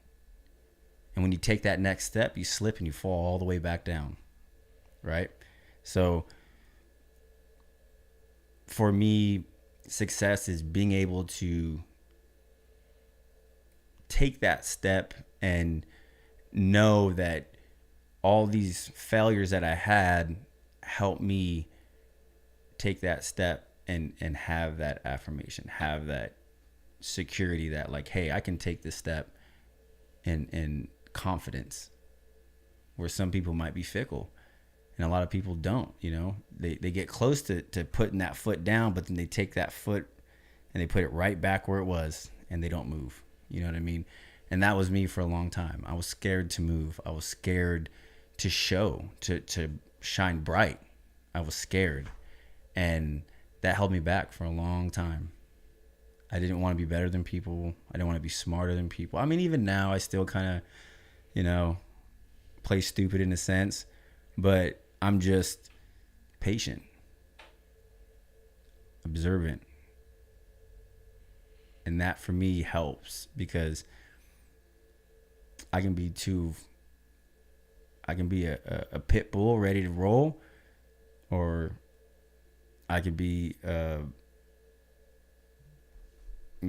And when you take that next step, you slip and you fall all the way back down. Right? So for me, success is being able to take that step and know that all these failures that I had helped me take that step and have that affirmation, have that security that like, hey, I can take this step in confidence, where some people might be fickle and a lot of people don't. You know, they get close to putting that foot down, but then they take that foot and they put it right back where it was, and they don't move. You know what I mean? And that was me for a long time. I was scared to move. I was scared to show, to shine bright. I was scared, and that held me back for a long time. I didn't want to be better than people. I didn't want to be smarter than people. I mean, even now I still kind of, you know, play stupid in a sense, but I'm just patient, observant. And that for me helps, because I can be a pit bull ready to roll, or I could be, you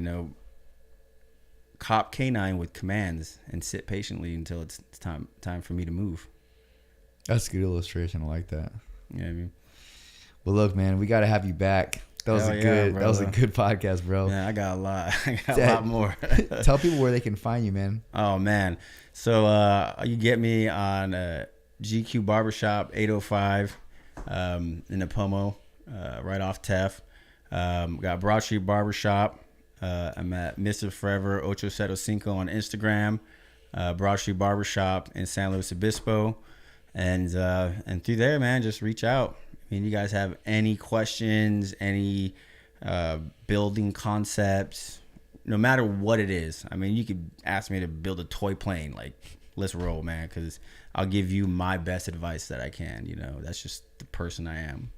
know, cop canine with commands and sit patiently until it's time for me to move. That's a good illustration. I like that. Yeah, I mean, well, look, man, we got to have you back. That was that was a good podcast, bro. Yeah, I got a lot. I got a lot more. Tell people where they can find you, man. Oh man, so you get me on GQ Barbershop 805 in Napomo, right off Tef. Got Broad Street Barbershop. I'm at Mr. Forever 875 on Instagram. Broad Street Barbershop in San Luis Obispo, and through there, man, just reach out. I mean, you guys have any questions, any building concepts, no matter what it is. I mean, you could ask me to build a toy plane. Like, let's roll, man, because I'll give you my best advice that I can. You know, that's just the person I am.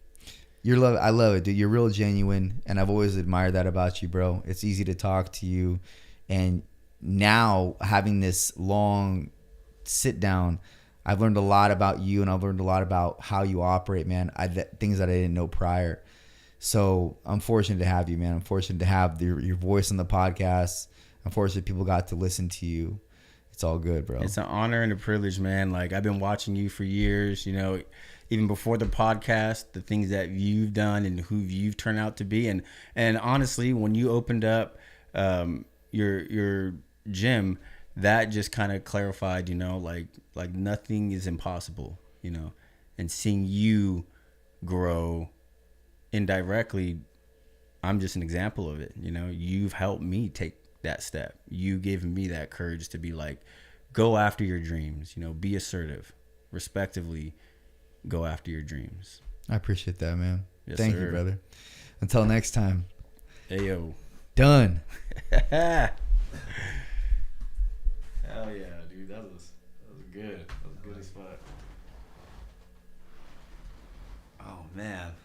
I love it, dude. You're real genuine, and I've always admired that about you, bro. It's easy to talk to you, and now having this long sit down, I've learned a lot about you, and I've learned a lot about how you operate, man. Things that I didn't know prior. So I'm fortunate to have you, man. I'm fortunate to have your voice on the podcast. I'm fortunate people got to listen to you. It's all good, bro. It's an honor and a privilege, man. Like, I've been watching you for years, you know, even before the podcast, the things that you've done and who you've turned out to be. And honestly, when you opened up your gym, that just kind of clarified, like nothing is impossible, and seeing you grow indirectly, I'm just an example of it. You've helped me take that step. You given me that courage to be like, go after your dreams, be assertive, respectively, go after your dreams. I appreciate that, man. Yes, Thank sir. you, brother. Until next time. Ayo. Done. Hell yeah, dude. That was good. That was good as fuck. Oh, man.